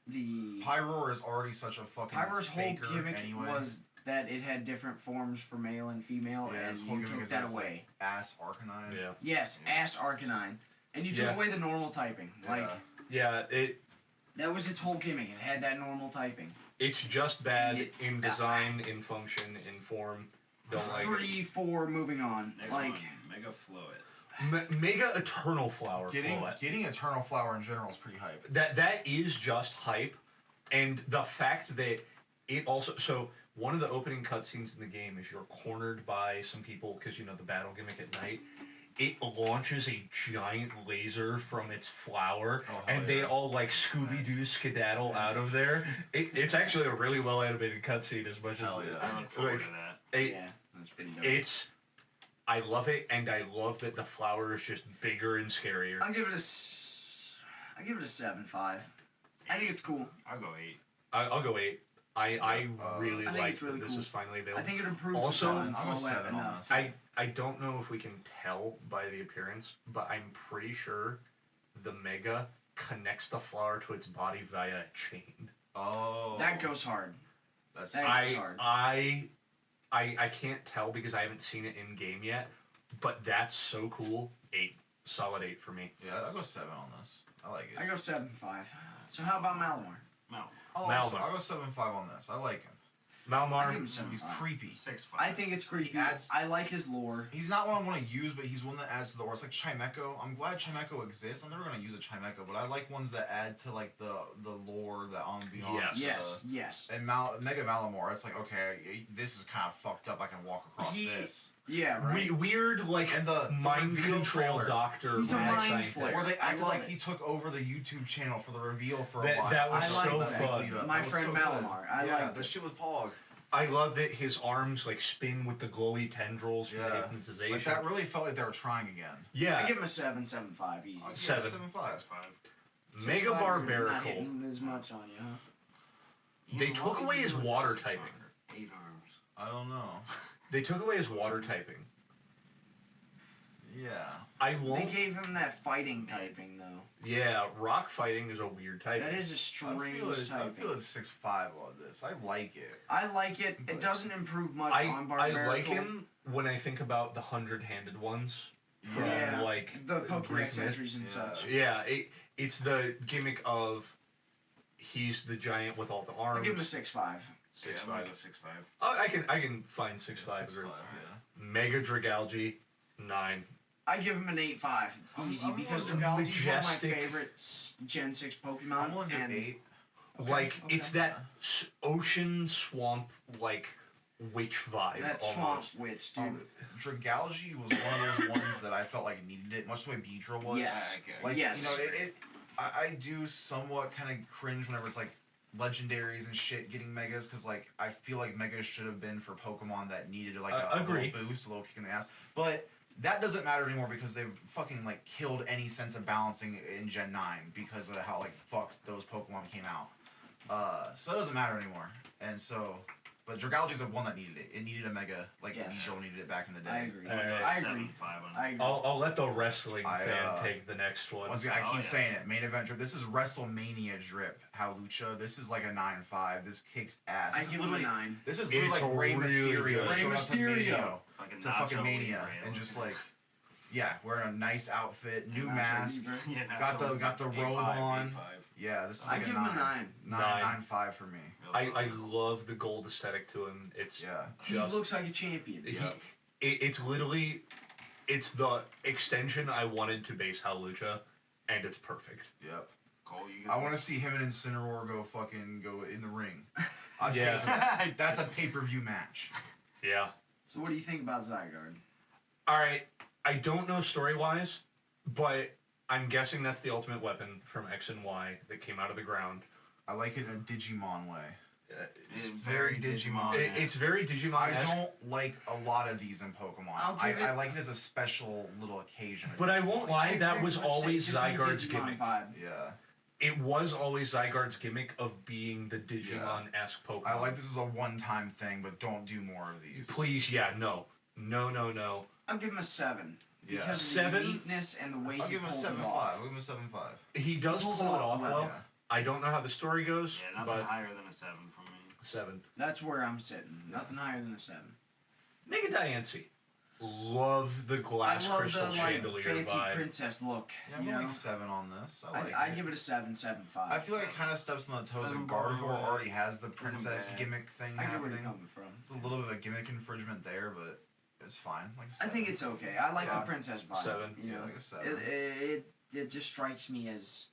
the... Pyroar is already such a fucking Pyroar's whole faker gimmick anyway. was that it had different forms for male and female, Yeah, and his whole you gimmick took is that it's away. like ass Arcanine. Yeah. Yes, Ass Arcanine. And you took Yeah. away the normal typing. Like, Yeah, that was its whole gimmick. It had that normal typing. it's just bad It- in design, in function, in form. Don't like it. 3, 4, moving on. Next Like, one, Mega Fluid. Mega Eternal Flower Floet. Getting Eternal Flower in general is pretty hype. That is just hype, and the fact that it also one of the opening cutscenes in the game is you're cornered by some people because you know the battle gimmick at night. It launches a giant laser from its flower, Oh, hell and they yeah. all like Scooby-Doo skedaddle out of there. It's actually a really well animated cutscene as much Hell as yeah. I look forward like, to that. yeah, that's pretty dope. I love it, and I love that the flower is just bigger and scarier. I'll give it a 7.5. I think it's cool. I'll go 8. I'll go 8. I really I think like it's really that this cool. is finally available. I think it improves Also, the I'll go flow 7 on enough. this. I don't know if we can tell by the appearance, but I'm pretty sure the Mega connects the flower to its body via a chain. Oh. That goes hard. That's That goes hard. I can't tell because I haven't seen it in game yet, but that's so cool. 8. Solid 8 for me. Yeah, I'll go 7 on this. I like it. I go 7.5. So how about Malamar? No. Malmar. I'll go 7.5 on this. I like him. I Malmar, give him 7.5. He's creepy. 6-5. I think it's creepy. He adds- I like his lore. He's not one I want to use, but he's one that adds to the lore. It's like Chimecho. I'm glad Chimecho exists. I'm never gonna use a Chimecho, but I like ones that add to like the lore, the ambiance. Yes. Yes. And Mega Malamar, it's like okay, this is kind of fucked up. I can walk across this. Yeah, right. weird like And the mind reveal control trailer. doctor. He's a mad mind scientist. flayer. Where they I acted love like it. he took over the YouTube channel for the reveal for a That- while. that was I like so that. fun. My That was friend so good. Malamar. I yeah, like that it. shit was pog. I love that his arms like spin with the glowy tendrils from the Yeah. hypnotization. Like that really felt like they were trying again. Yeah. I give him a 7.5 easy. I'll give it a 7. 7.5. 6-5. Mega 6.5, you're not Barbarical. hitting as much on you, huh? They took away his water typing. 8 arms. I don't know. They took away his water typing. Yeah. I They won't. gave him that fighting typing though. Yeah, rock fighting is a weird typing. That is a I strange feel it's typing. 6.5 on this. I like it. I like it. It But- doesn't improve much I on Barbarical. like him when I think about the 100-handed ones from Yeah. like The Greek Pokédex myth. entries and Yeah. such. Yeah, it's the gimmick of he's the giant with all the I'll arms. give him a 6.5. Yeah, I'm 6.5. gonna go 6-5. Oh, I can find 6.5. 6.5, or- yeah. Mega Dragalge 9. I give him an 8.5. Easy, I'm because willing Dragalge to- is one of my majestic- favorite Gen 6 Pokemon. I'm willing to and do 8. Like okay. it's that ocean swamp like witch vibe that almost. Swamp Witch, dude. Dragalge was one of those ones that I felt like needed it, much the way Beedrill was. Yes. Like, Yes. you know, I do somewhat kind of cringe whenever it's like legendaries and shit getting megas, because like I feel like megas should have been for Pokemon that needed like a agree. little boost, a little kick in the ass. But that doesn't matter anymore because they've fucking like killed any sense of balancing in Gen 9 because of how like fucked those Pokemon came out. So it doesn't matter anymore. And so, but Dragalge's the one that needed it. It needed a mega, like Yes. Beedrill needed it back in the day. I agree. Alright. I agree. 7-5 on I agree. I'll let the wrestling I, fan take the next one. Once again, I Oh, keep yeah. saying it. Main event drip. This is WrestleMania drip. How Lucha. This is like a 9.5. This kicks ass. I This is give him a literally- 9. This is literally It's like Rey really Mysterio good. showing Rey up to Mysterio. Mania. Fucking To fucking Nacho Mania. Libre And just looking. like, yeah, wearing a nice outfit, new Nacho mask. Libre. Yeah, Got Nacho the Libre. robe 8-5, on. 8-5. Yeah, this is I like give a him 9. a 9. 9.5 for me. I love the gold aesthetic to him. It's Yeah. He just looks like a champion. Yeah. It's literally, it's the extension I wanted to base Halucha, and it's perfect. Yep. Cole, you I want to see him and Incineroar go in the ring. Yeah. That's a pay-per-view match. Yeah. So what do you think about Zygarde? All right. I don't know story-wise, but I'm guessing that's the ultimate weapon from X and Y that came out of the ground. I like it in a Digimon way. It's very Digimon. It's very Digimon. I don't like a lot of these in Pokemon. I like it as a special little occasion. But I won't lie, that was always Zygarde's Zygarde's gimmick. Vibe. Yeah. It was always Zygarde's gimmick of being the Digimon-esque Pokemon. I like this as a one-time thing, but don't do more of these. Please, yeah, no. No. I'll give him a 7. Yeah. Because of 7? the uniqueness and the way I'll he give him a pulls 7.5. it off. I'll give him a 7.5. He does pull it off well. Yeah. I don't know how the story goes, Yeah, nothing but higher than a 7 for me. 7. That's where I'm sitting. Nothing higher than a 7. Mega Diancie. Love the glass I love crystal the chandelier fancy vibe. princess look. Yeah, I'm you going know? 7 on this. I like I'd it. give it a 7, 7.5. I feel like it kind of steps on the toes of Doesn't blow me Gardevoir away. already has the princess bad. gimmick thing I get where happening. you're coming from. It's a little bit of a gimmick infringement there, but it's fine. Like I think it's okay. I like Yeah. the princess vibe. 7. You know? like a 7. It just strikes me as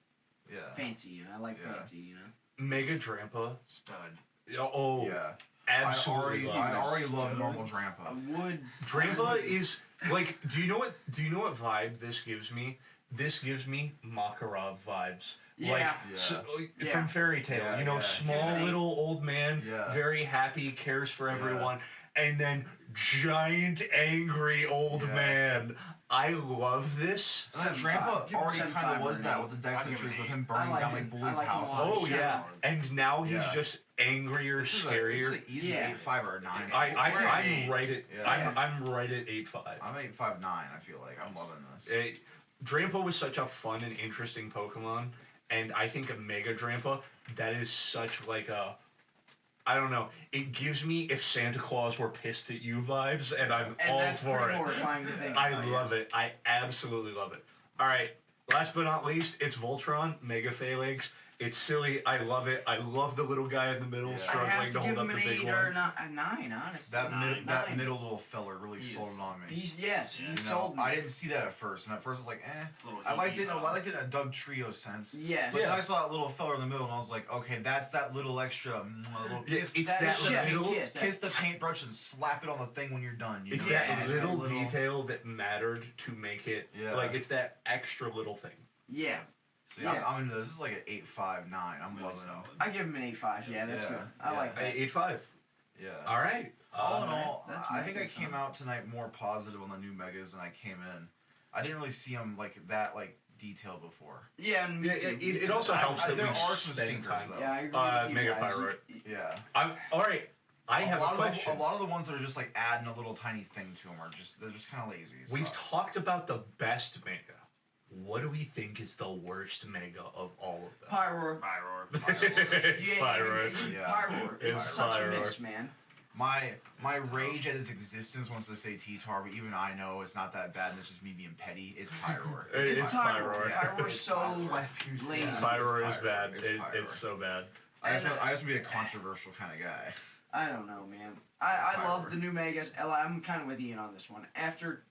Yeah. fancy, and I like Yeah. fancy, you know. Mega Drampa. Stud. Oh, Yeah. absolutely. I already love love it. normal I Drampa. would. Drampa is like. Do you know what vibe this gives me? This gives me Makarov vibes. Yeah. Like Yeah. Yeah. from Fairy Tail, Yeah, you know, yeah. small Yeah. little old man, Yeah. very happy, cares for Yeah. everyone, and then giant angry old Yeah. man. I love this. And then 7.5. Drampa Give him already 7.5 kind of was or that an with the Dex I'll give him entries, an with 8. him burning I like down it. like I Bully's like him house. a lot. Oh yeah, and now he's Yeah. just angrier, This is scarier. an easy Yeah. 8.5 or a 9. I'm right at Yeah. I'm right at 8.5. I'm 8.59. I feel like I'm loving this. Drampa was such a fun and interesting Pokemon, and I think a Mega Drampa, that is such like a, I don't know, it gives me if Santa Claus were pissed at you vibes, and I'm And all that's for pretty it. horrifying to think I about, love it. I absolutely love it. All right, last but not least, it's Voltron, Mega Phalanx. It's silly. I love it. I love the little guy in the middle Yeah. I struggling have to to give hold up him the an big 8 or one. a 9, honestly. That Nine. middle little feller really He sold is- it on me. He You sold know, me. I didn't see that at first, and at first I was like, eh. It's a little I liked it. heat, I liked it in a Doug Trio sense. Yes. But then I saw that little feller in the middle, and I was like, okay, that's that little extra, little Yeah, kiss. it's That that is chef's little. kiss. Kiss the paintbrush and slap it on the thing when you're done. You It's know? that Yeah, little detail that mattered to make it. Yeah. Like it's that extra little thing. Yeah. So yeah, Yeah. I'm into this. This is like an 8.59. I'm Really loving solid. I give him an 8.5. Yeah, that's Yeah. good. I Yeah. like that. 8.5. it. Yeah. All right. All in all, That's I think I Megas, came huh? out tonight more positive on the new Megas than I came in. I didn't really see them like that detailed before. Yeah, and me Yeah, too. it also helps that there we are some spend stinkers time. though. Yeah, I agree with you Mega guys. Pyroid. Yeah. All right. I have a question. A lot of the ones that are just like adding a little tiny thing to them are just they're just kind of lazy. It We've sucks. talked about the best Mega. What do we think is the worst Mega of all of them? Pyroar. Pyroar. It's Yeah, Pyroid. Yeah. Pyroar. It's It's such a Pyroar. mix, man. My It's rage at its existence wants to say T-Tar, but even I know it's not that bad, and it's just me being petty. It's Pyroar. It's Pyroar. Pyroar's It's so Pyroar. lazy. Yeah. Pyroar is Pyroar. bad. It's It's Pyroar. so bad. I just want to be a controversial kind of guy. I don't know, man. I love Pyroar. the new Megas. I'm kind of with Ian on this one. After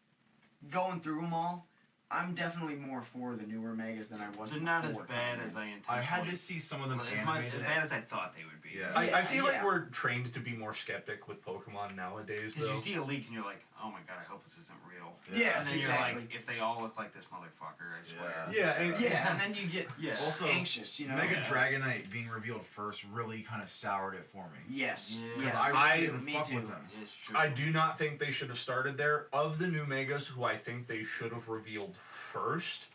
going through them all, I'm definitely more for the newer Megas than I was They're before. not as bad as I I had to anticipated. see some of them As animated. bad as I thought they would be. Yeah. I feel like Yeah. we're trained to be more skeptic with Pokemon nowadays, Because though. you see a leak and you're like, oh my god, I hope this isn't real. Yes, And then exactly. you're like, if they all look like this motherfucker, I swear. Yeah, and- Yeah, and then you get Yeah. Also, anxious, you know? Mega Yeah. Dragonite being revealed first really kind of soured it for me. Yes. Yeah. Because Yes. I really didn't me fuck too. with him. It's true. I do not think they should have started there. Of the new Megas, who I think they should have revealed first,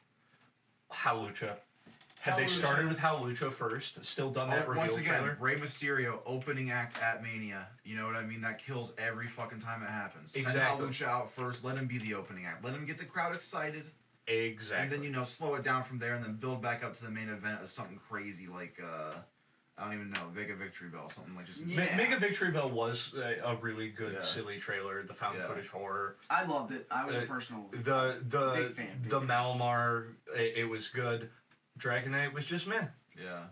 Hawlucha. Had they Hawlucha. started with Hawlucha first, still done that reveal Once again, trailer. Rey Mysterio opening act at Mania. You know what I mean? That kills every fucking time it happens. Exactly. Send Hawlucha out first. Let him be the opening act. Let him get the crowd excited. Exactly. And then, slow it down from there and then build back up to the main event as something crazy like, I don't even know, Vega Victory Bell. Something like just Yeah. Mega Victory Bell was a really good, Yeah. silly trailer. The found Yeah. footage horror. I loved it. I was a Uh, personal. The Big fan, big the fan. Malmar, it was good. Dragonite was just meh. Yeah.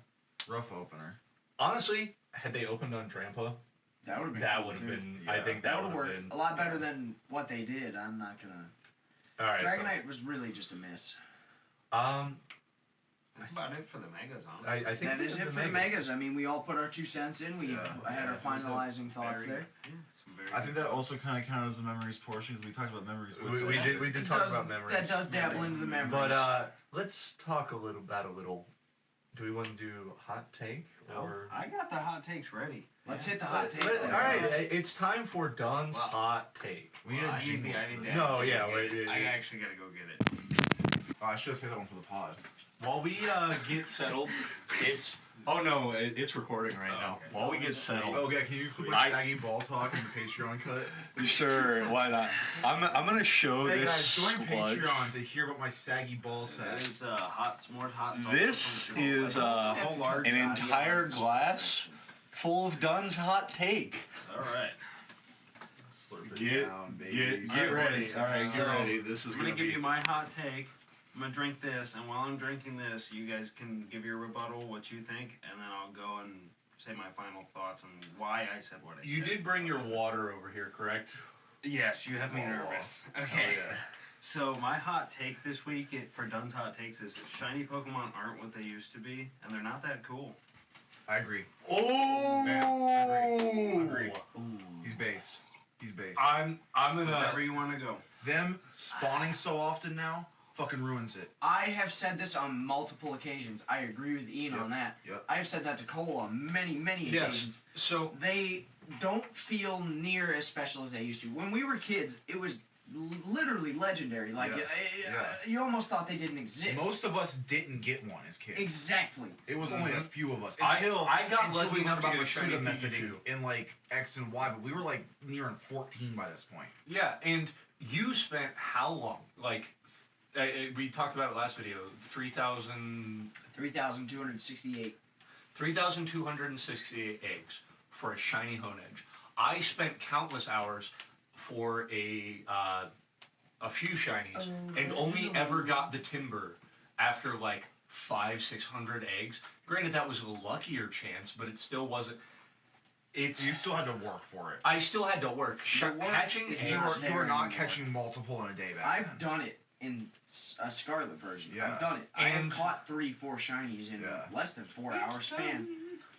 Rough opener. Honestly, had they opened on Drampa, That would have been. That cool, would have too. been. Yeah. I think That that would would have have worked been a lot better than what they did. I'm not gonna. All right. Dragonite was really just a miss. That's about it for the megas, honestly. I think That is it for the megas. I mean, we all put our 2 cents in. We had our it was a finalizing thoughts very- there. Yeah, some very I think good that thoughts. also kind of counted as the memories portion because we talked about memories. With We that. did It talk does- about memories. That does dabble into the memories. But let's talk a little. Do we want to do hot take or? I got the hot takes ready. Let's hit the hot take. All right, it's time for Don's Well, hot take. We need Well, a I need jingle. the- I for need this. that. No, yeah, I actually gotta go get it. Oh, I should have said that one for the pod. While we get settled, it's. Oh no, it's recording right now. okay. While we get settled. Okay, can you include I- saggy ball talk in the Patreon cut? Sure, why not? I'm gonna show Hey this guys, join sludge. Patreon to hear about my saggy ball That set. is more hot sauce. This is That's a an entire glass full of Don's hot take. Alright. Slurp it Get- down, baby. Get ready. All right, So, get ready. This is I'm gonna gonna give be. you my hot take. I'm gonna drink this, and while I'm drinking this, you guys can give your rebuttal, what you think, and then I'll go and say my final thoughts on why I said what I You said. did bring your water over here, correct? Yes, you have me Oh, nervous. hell Okay. yeah. So my hot take this week for Dunn's hot takes is shiny Pokemon aren't what they used to be, and they're not that cool. I agree. Oh! Agreed. He's based. I'm gonna. Wherever you want to go. Them spawning so often now fucking ruins it. I have said this on multiple occasions. I agree with Ian on that. Yep. I have said that to Cole on many Yes. occasions. So They don't feel near as special as they used to. When we were kids, it was literally legendary. Like you almost thought they didn't exist. Most of us didn't get one as kids. Exactly. It was only a few of us. I got until lucky we enough learned to about get a the shiny pseudo methoding Pikachu. in like X and Y, but we were like nearing 14 by this point. yeah, and you spent how long? Like, we talked about it last video. 3,268. 3,268 eggs for a shiny Honedge. I spent countless hours for a few shinies, and only ever got the timber after like 500-600 eggs. Granted, that was a luckier chance, but it still wasn't. It's You still had to work for it. I still had to work. The work Hatching is eggs. You not were there not anymore. catching multiple in a day back I've then. done it in a Scarlet version. Yeah. I've done it. I have And- caught 3-4 shinies in Yeah. less than 4 hour span.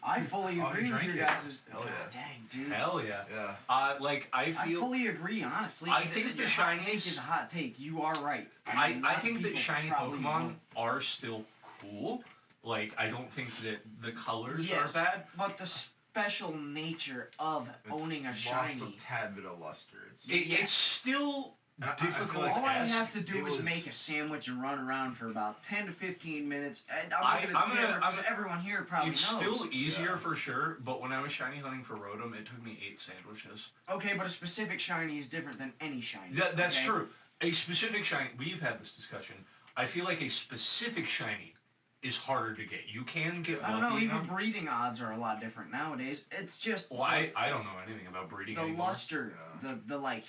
I fully Oh, he agree with drank you it. guys. Hell yeah. God dang, dude. Hell yeah. Yeah. Like I I feel. fully agree, honestly. I think the Your hot shinies- take is a hot take. You are right. I lots of think that people shiny probably Pokemon won't. are still cool. Like, I don't think that the colors Yes, are bad. but the special nature of owning a Lost shiny. a tad bit of luster. It's It's still I feel difficult. like All I as- have to do it is was- make a sandwich and run around for about 10 to 15 minutes. And I'm I'm looking at the gonna- camera 'cause I'm- everyone here probably It's knows. still easier Yeah. for sure, but when I was shiny hunting for Rotom, it took me 8 sandwiches. Okay, but a specific shiny is different than any shiny. That's okay? true. A specific shiny, we've had this discussion. I feel like a specific shiny is harder to get. You can get I don't know, lucky even enough. breeding odds are a lot different nowadays. It's just Well, I don't know anything about breeding the anymore. luster, the like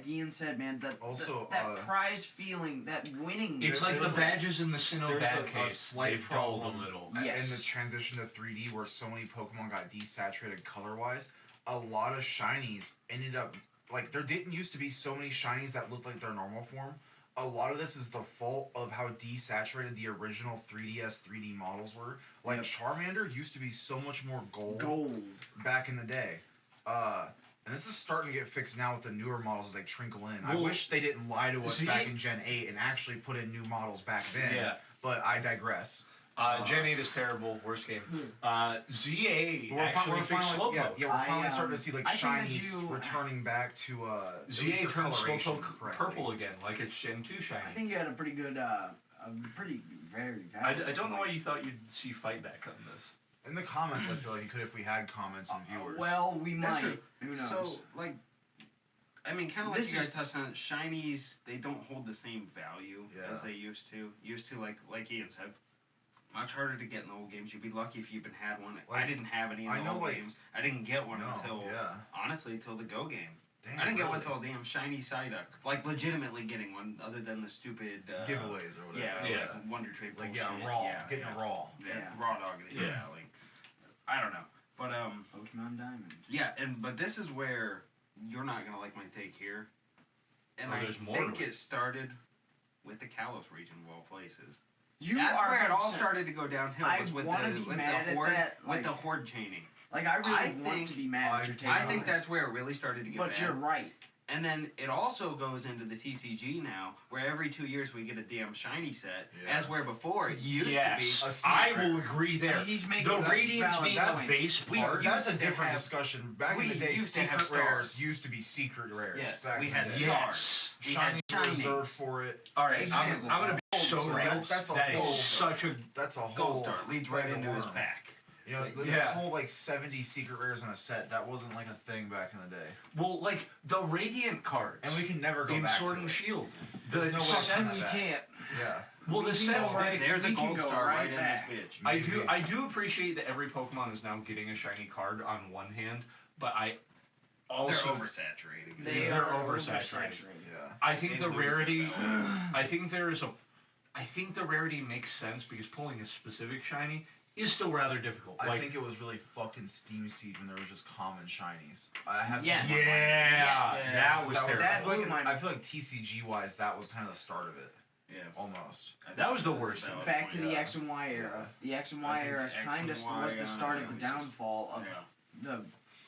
Ian said, man, Also, that prize feeling, that winning. It's like the there's a- badges in the Sinnoh there's bad a case. slight They've dulled a problem. little. Yes. in the transition to 3D where so many Pokemon got desaturated color-wise, a lot of shinies ended up like there didn't used to be so many shinies that looked like their normal form. A lot of this is the fault of how desaturated the original 3DS 3D models were. Like Yep. Charmander used to be so much more gold. back in the day. And this is starting to get fixed now with the newer models as they trickle in. I Well, wish they didn't lie to us see- back in Gen 8 and actually put in new models back then. Yeah. But I digress. Gen 8 is terrible. Worst game. ZA We're actually fixed finally, Slowpoke. we're finally starting to see like I think that shinies you- returning back to at least ZA their turned coloration Slowpoke correctly. purple again, like it's Gen 2 shiny. I think you had a pretty good, very valid. I don't know why you thought you'd see fight back on this. In the comments, I feel like you could if we had comments and viewers. Well, we That's might. true. Who knows? So, like, I mean, kind of like This you guys is- touched on, shinies, they don't hold the same value Yeah. as they used to. Like Ian said, much harder to get in the old games. You'd be lucky if you even had one. Like, I didn't have any in I the know, old like- games. I didn't get one No, until, yeah. honestly, until the Go game. Damn, I didn't get one really? until a damn shiny Psyduck. Like, legitimately getting one, other than the stupid... Giveaways or whatever. Yeah, Yeah. like Wonder Trade Like bullshit. raw, yeah, getting yeah. a raw. Yeah, Yeah. raw dog. Yeah, like, I don't know. But Pokemon Diamond. yeah, but this is where you're not gonna like my take here, and I there's more think to it. it started with the Kalos region of all places. You That's are where it all 100%. started to go downhill. I Was with wanna the be with mad the at horde that, with the like- horde chaining. Like, I really I want think- to be mad at your take I on think this. that's where it really started to get But bad. you're right. And then it also goes into the TCG now, where every 2 years we get a damn shiny set, Yeah. as where before it used Yes, A I secret. will agree there. He's making The that's Radiance valid being points. the base We- part. That's a used to different have- discussion. Back in we the day, used to have secret rares stars. used to be secret rares. Yes, back we in had the day. Yes. We had Shiny were shinies. reserved for it. All right, I'm Example. gonna be so Gold real. star. That's a That whole- is such a That's a whole Gold Star leads right bag of into his worm. back. You know, this Yeah. whole like 70 secret rares in a set, that wasn't like a thing back in the day. well, like the Radiant cards. And we can never go in back Sword to and it. Shield. There's The no way sets- to We that. can't. Yeah. well, the we can sets go that right- There's a we can Gold go Star right right back. in this bitch. Maybe. I do appreciate that every Pokemon is now getting a shiny card on one hand, but I also They're oversaturating. They They're are oversaturated. Yeah. I think They the lose their rarity. value. I think the rarity makes sense because pulling a specific shiny is still rather difficult. I think it was really fucking Steam Siege when there was just common shinies. I have Yes. some- yeah, Yes. that was terrible. That I feel, blew my- I feel like TCG wise, that was kind of the start of it, Yeah. almost. I think That was the that's worst a valid Back to point. the Yeah. X and Y era. The X and I Y think era the X kind of and Y was the start of era the was just- downfall of Yeah. the.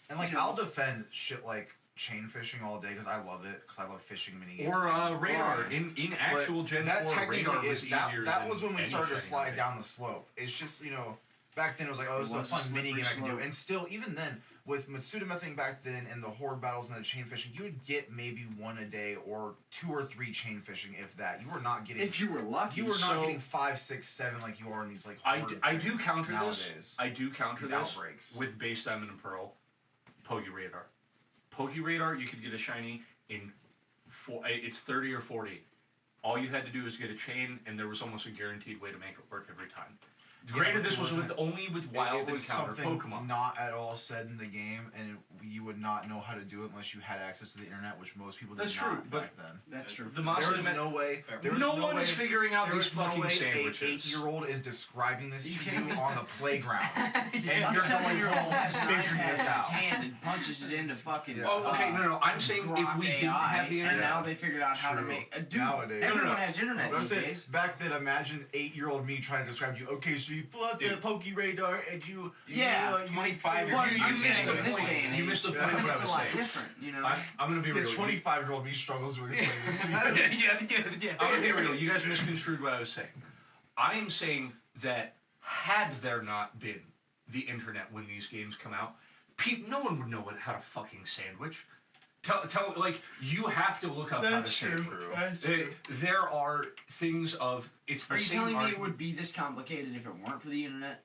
And like, You know. I'll defend shit like chain fishing all day because I love it, because I love fishing mini games. Or radar. Or- In actual Gen that 4, technically radar is was that. easier That than was when we any started to shiny slide nowadays. down the slope. It's just, you know, back then it was like, oh, this It is a was a fun mini game I slippery can do. slope. And still, even then, with Matsuda thing back then and the horde battles and the chain fishing, you would get maybe one a day or 2 or 3 chain fishing, if that. You were not getting. If you were lucky, you were not So- getting 5, 6, 7 like you are in these like. I horde do things counter nowadays. this. I do counter These this outbreaks. with base diamond and pearl, Pokeradar. Pokeradar, you could get a shiny in it's 30 or 40. All you had to do was get a chain, and there was almost a guaranteed way to make it work every time. Yeah, Granted, but this it was wasn't- only with It wild was encounter something Pokemon. not at all said in the game, and you would not know how to do it unless you had access to the internet, which most people did That's not true, but- back then. that's true. The There monster was met- no way. Fair. There was no no one way, is figuring out there these was no fucking way sandwiches. An 8-year-old is describing this You to kidding you me? on the playground. A And you're going 7-year-old home has an figuring iPad this in his out. hand and punches it into fucking. Yeah. Oh, okay, no. I'm saying if Grok we didn't AI, have the and internet, now they figured out how to True. make. Dude, Nowadays. everyone No, no, no. has internet But I'm these saying, days. back then, imagine 8-year-old me trying to describe to you. Okay, so you pull out the Dude. Pokeradar and you. Yeah, you 25 you- But you I'm missed saying the in this point. day and You age, missed the Yeah. point of what I it's a was lot saying. different, you know. I'm gonna be The real. 25-year-old me struggles to explain this to you. yeah. I'm gonna be real. You guys misconstrued what I was saying. I am saying that had there not been the internet when these games come out, no one would know how to fucking sandwich. Like, you have to look up how to sandwich. There are things of it's the Are you same telling me it argument. would be this complicated if it weren't for the internet?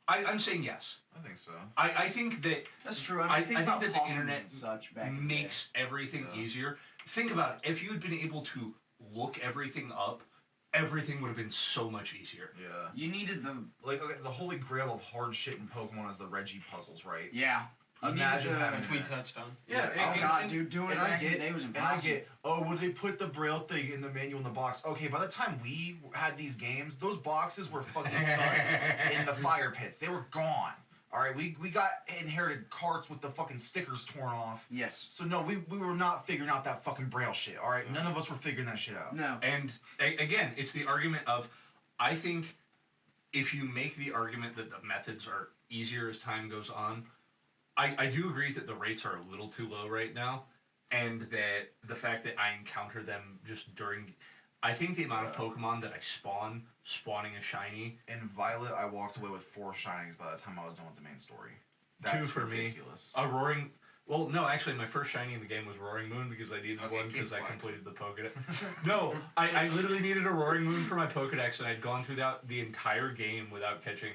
I'm saying yes. I think so. I think that That's true. I mean, I think think about that the Palms internet and such back in the makes everything Yeah. easier. Think about it. If you had been able to look everything up, everything would have been so much easier. Yeah. day. You needed the Like, okay, the holy grail of hard shit in Pokemon is the Reggie puzzles, right? yeah. You Imagine needed the, having Which we that. touched on. Yeah, Oh and- god, and- dude, doing it and I back in the get- day was And I impossible. get, oh, well, they put the Braille thing in the manual in the box. Okay, by the time we had these games, those boxes were fucking dust in the fire pits. They were gone. All right, we got inherited carts with the fucking stickers torn off. Yes. So no, we were not figuring out that fucking Braille shit. All right, none of us were figuring that shit out. No. And again, it's the argument of, I think, if you make the argument that the methods are easier as time goes on, I do agree that the rates are a little too low right now, and that the fact that I encounter them just during, I think the amount of Yeah. Pokemon that I spawning a shiny, In Violet, I walked away with 4 shinies by the time I was done with the main story. 2 That's for me. ridiculous. a roaring. Well, no, actually, my first shiny in the game was Roaring Moon because I needed Okay, one keep because I flexing. completed the Pokedex. No, I literally needed a Roaring Moon for my Pokedex, and I'd gone through the entire game without catching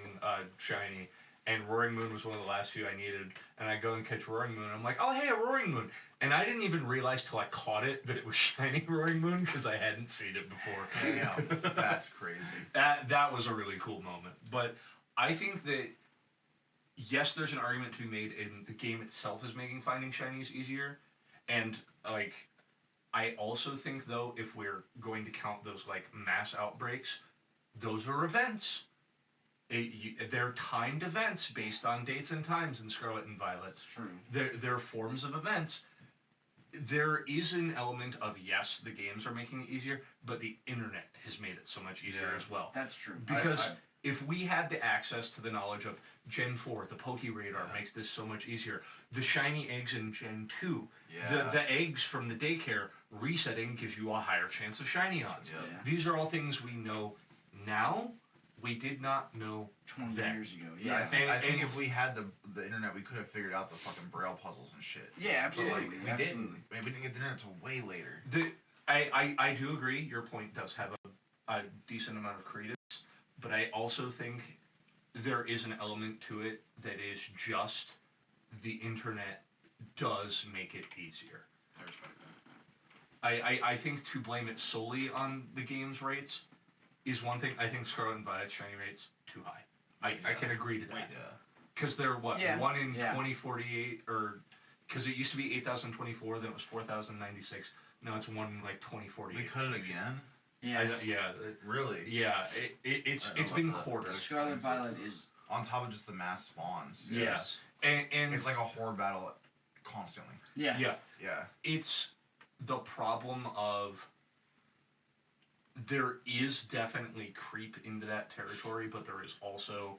shiny. And Roaring Moon was one of the last few I needed. And I go and catch Roaring Moon. I'm like, oh, hey, a Roaring Moon. And I didn't even realize till I caught it that it was shiny Roaring Moon because I hadn't seen it before. Damn, that's crazy. That was a really cool moment. But I think that, yes, there's an argument to be made in the game itself is making finding shinies easier. And, like, I also think, though, if we're going to count those, like, mass outbreaks, those are events. They're timed events based on dates and times in Scarlet and Violet. That's true. They're forms of events. There is an element of, yes, the games are making it easier, but the internet has made it so much easier as well. That's true. Because if we had the access to the knowledge of Gen 4, the Poke Radar makes this so much easier. The shiny eggs in Gen 2, the eggs from the daycare, resetting gives you a higher chance of shiny odds. Yeah. These are all things we know now. We did not know 20 then. years ago. Yeah, Yeah, I think if we had the internet, we could have figured out the fucking braille puzzles and shit. yeah, But absolutely. like, we didn't. We didn't get the internet until way later. I do agree. Your point does have a decent amount of credence, but I also think there is an element to it that is just the internet does make it easier. I respect that. I think to blame it solely on the game's rates is one thing. I think Scarlet and Violet's shiny rates too high. I can agree to that. Yeah. Because they're what, Yeah, 1 in yeah. 2048, or because it used to be 8,024, then it was 4,096. Now it's 1 in like 2048. They cut it again? Yeah. Really? Yeah. It's I don't know been about that. quartered. Scarlet Violet is. On top of just the mass spawns. Yeah. And It's like a horde battle constantly. Yeah. yeah, Yeah. it's the problem of there is definitely creep into that territory, but there is also.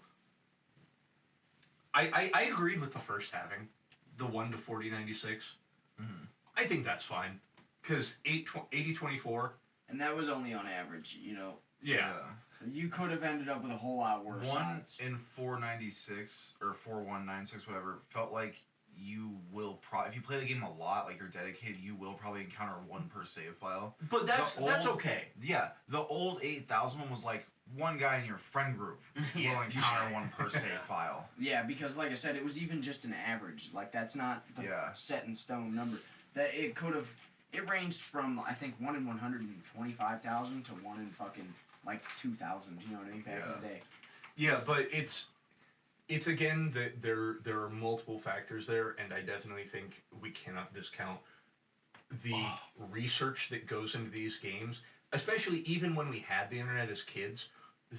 I agreed with the first halving, the 1 to 4096. Mm-hmm. I think that's fine, because 80-24. And that was only on average, you know. Yeah. You could have ended up with a whole lot worse 1 odds. in 496 or 4196, whatever, felt like you will if you play the game a lot, like you're dedicated, you will probably encounter 1 per save file. But that's okay. Yeah, the old 8000 one was like one guy in your friend group will encounter 1 per save file. Yeah, because like I said, it was even just an average. Like that's not the set in stone number. That it could have. It ranged from I think 1 in 125,000 to 1 in fucking like 2,000. You know what I mean? Back in the day. Yeah, but it's again that there are multiple factors there, and I definitely think we cannot discount the research that goes into these games. Especially even when we had the internet as kids,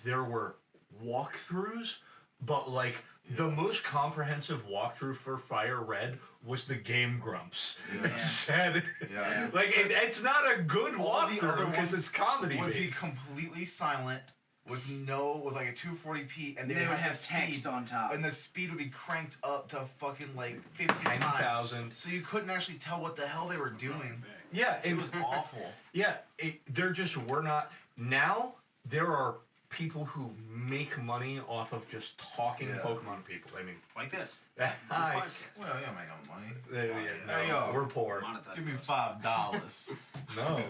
there were walkthroughs, but like the most comprehensive walkthrough for Fire Red was the Game Grumps. Yeah. Said, like it's not a good walkthrough because it's comedy would based. be completely silent with like a 240p, and they would have text on top, and the speed would be cranked up to fucking like 50 times, so you couldn't actually tell what the hell they were doing. Yeah, it was awful. Yeah, there just were not. Now there are people who make money off of just talking Pokemon to people. I mean, like this. Hi. Well, yeah, make no money. No, we're poor. Give me $5. No.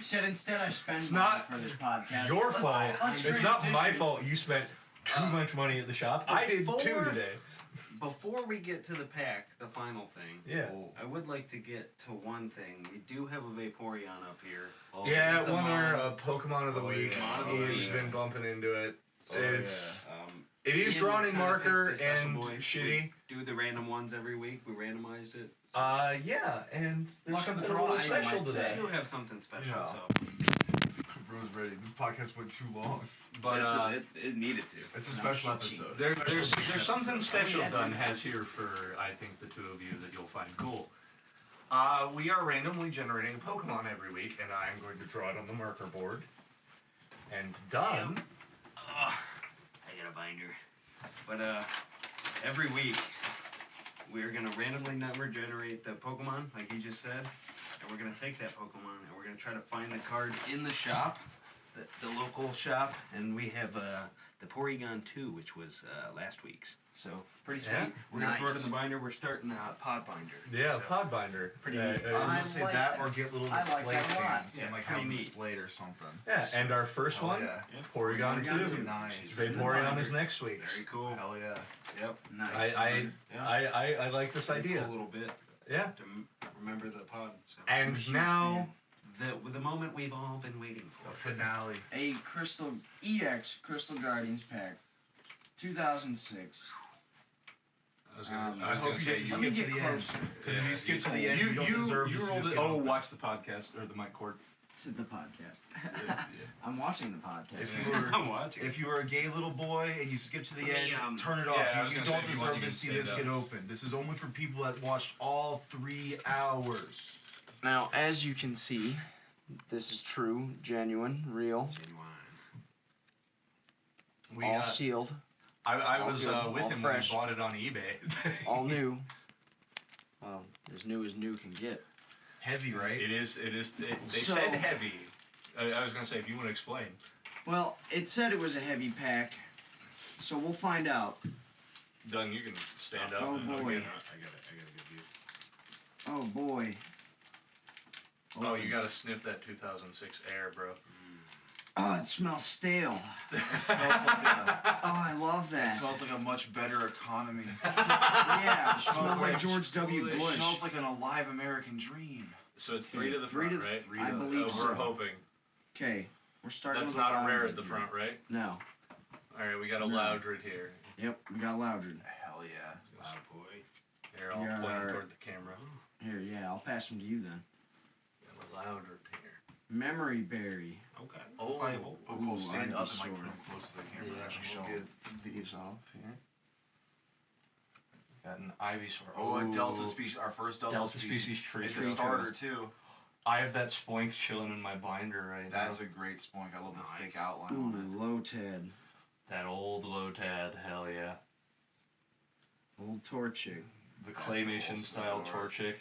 Said instead I spend it's money not for this podcast. Your fault. It's not my transition. fault. You spent too much money at the shop. I did too today. Before we get to the pack, the final thing, I would like to get to one thing. We do have a Vaporeon up here. Yeah, one our Pokemon of the Week. He's been bumping into it. It is drawn in marker and shitty. Do the random ones every week. We randomized it. Yeah, and there's Luck of the something a draw, little I special might today. say. We do have something special, so. Everyone's ready. This podcast went too long. But it needed to. It's a special episode. There's something special Dunn has here for I think the two of you that you'll find cool. We are randomly generating a Pokemon every week, and I'm going to draw it on the marker board. And Dunn. I got a binder. But every week we're gonna randomly number generate the Pokemon, like he just said, and we're gonna take that Pokemon and we're gonna try to find the card in the shop, the local shop, and we have the Porygon 2, which was last week's. So pretty sweet. Yeah. We're gonna throw it in the binder. We're starting Pod Binder. Yeah, so, Pod Binder. Pretty I neat. was gonna say that or get little I like display that a lot. stands Yeah, and like pretty have them neat. displayed or something. Yeah, and our first one, Porygon 2. Nice. Vaporeon is next week. Very cool. Hell yeah. Yep. Nice. I like this idea. A little bit. Yeah. To remember the pod. So. And now the moment we've all been waiting The for. finale. A EX Crystal Guardians pack, 2006. I hope you didn't skip to the end. Because if you skip to the end, you don't deserve to see rolled this it. game Oh, open. watch the podcast or the mic cord. To the podcast. Yeah. I'm watching the podcast. If you were, I'm watching. if you were a gay little boy and you skip to the Let me, end, turn it off. yeah, I was you gonna don't say, if you want, deserve you to can see stand this up. get open. This is only for people that watched all 3 hours. Now, as you can see, this is true, genuine, real, We, all sealed, I all was good, with all him fresh. when he bought it on eBay. all new. Well, as new can get. Heavy, right? It is. They So- said heavy. I was gonna say, if you want to explain. Well, it said it was a heavy pack, so we'll find out. Doug, you can stand up. Oh, and boy. again. I got a good view. Oh boy. Oh, you gotta sniff that 2006 air, bro. Oh, it smells stale. It smells like a, Oh, I love it that. smells like a much better economy. Yeah, it Smells smells like like- George W. It Bush. smells like an alive American dream. So it's 3 to the Three front, to the- right? I to the- believe Oh, so. we're hoping. Okay, we're starting. That's with not a Loudred rare at the here. front, right? No. All right, we got a No. Loudred here. Yep, we got Loudred. Hell yeah. Loud boy. Here, I'll Yeah. point toward the camera. Here, yeah, I'll pass them to you then. Got a Loudred here. Memory Berry. Okay. Oh. Playable. Oh, cool. Ooh, Stand I'd up be and like sore. put them close to the camera. and actually show 'em. these off here. Got an Ivysaur. Oh, a Delta Ooh. species. Our first Delta, Delta species tree. It's a tree. starter too. I have that spoink chilling in my binder right That's now. a great spoink. I love the Nice. thick outline Ooh, on low Tad. That old Lotad, hell yeah. Old Torchic. The That's claymation also style our- Torchic.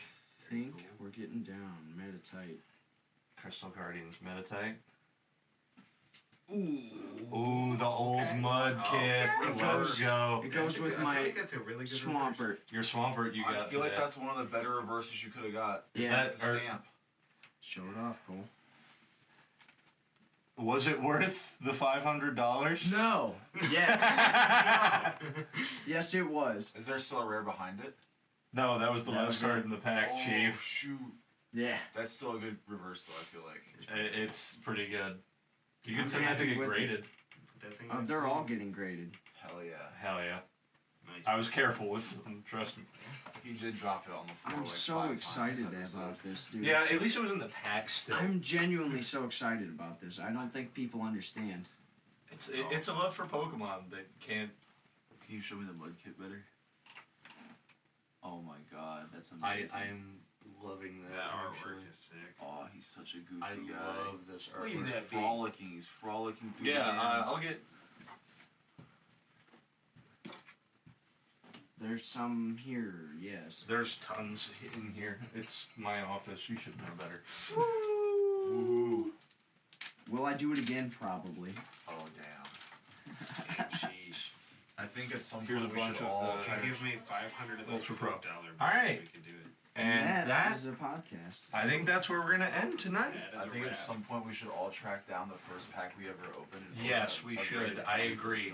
Think we're getting down. Metatite. Crystal Guardians Metatite. Ooh. Ooh, the old Okay. mud Oh, kit. it Let's goes- go. It goes with I feel my like that's a really good reverse. Swampert. Your Swampert you it. got I feel like today. that's one of the better reverses you could have got. Is Yeah. that- The or- stamp. Show it off, Cole. Was it worth the $500? No. Yes. Yes, it was. Is there still a rare behind it? No, that was the That last was card it. in the pack, Oh, Chief. shoot. Yeah. That's still a good reverse though, I feel like. It's pretty good. You I'm can send that to happy get with it. graded. Put that thing Oh, on they're sleeve. all getting graded. Hell yeah. Hell yeah. Nice. I was careful with them, trust me. He did drop it on the floor. I'm like so 5 times excited this about episode. this, dude. Yeah, at least it was in the pack still. I'm genuinely so excited about this. I don't think people understand. It's a love for Pokemon that can't. Can you show me the mud kit better? Oh my god, that's I amazing. I'm loving that. That actually. artwork is sick. Oh, he's such a goofy I guy. love this Just leave artwork. He's that be. frolicking. He's frolicking through Yeah, the game. I'll get. There's some here, yes. There's tons in here. It's my office. You should know better. Ooh. Will I do it again? Probably. Oh damn. Sheesh. I think at some Here's point a we bunch should of, all If try you to. give me 500 of those Ultra Pro. $12, All right. we could do it. And that that is a podcast. I think that's where we're gonna end tonight. That I is a think at wrap. some point we should all track down the first pack we ever opened. and put Yes, a- we a should. graded I copy of the agree. show.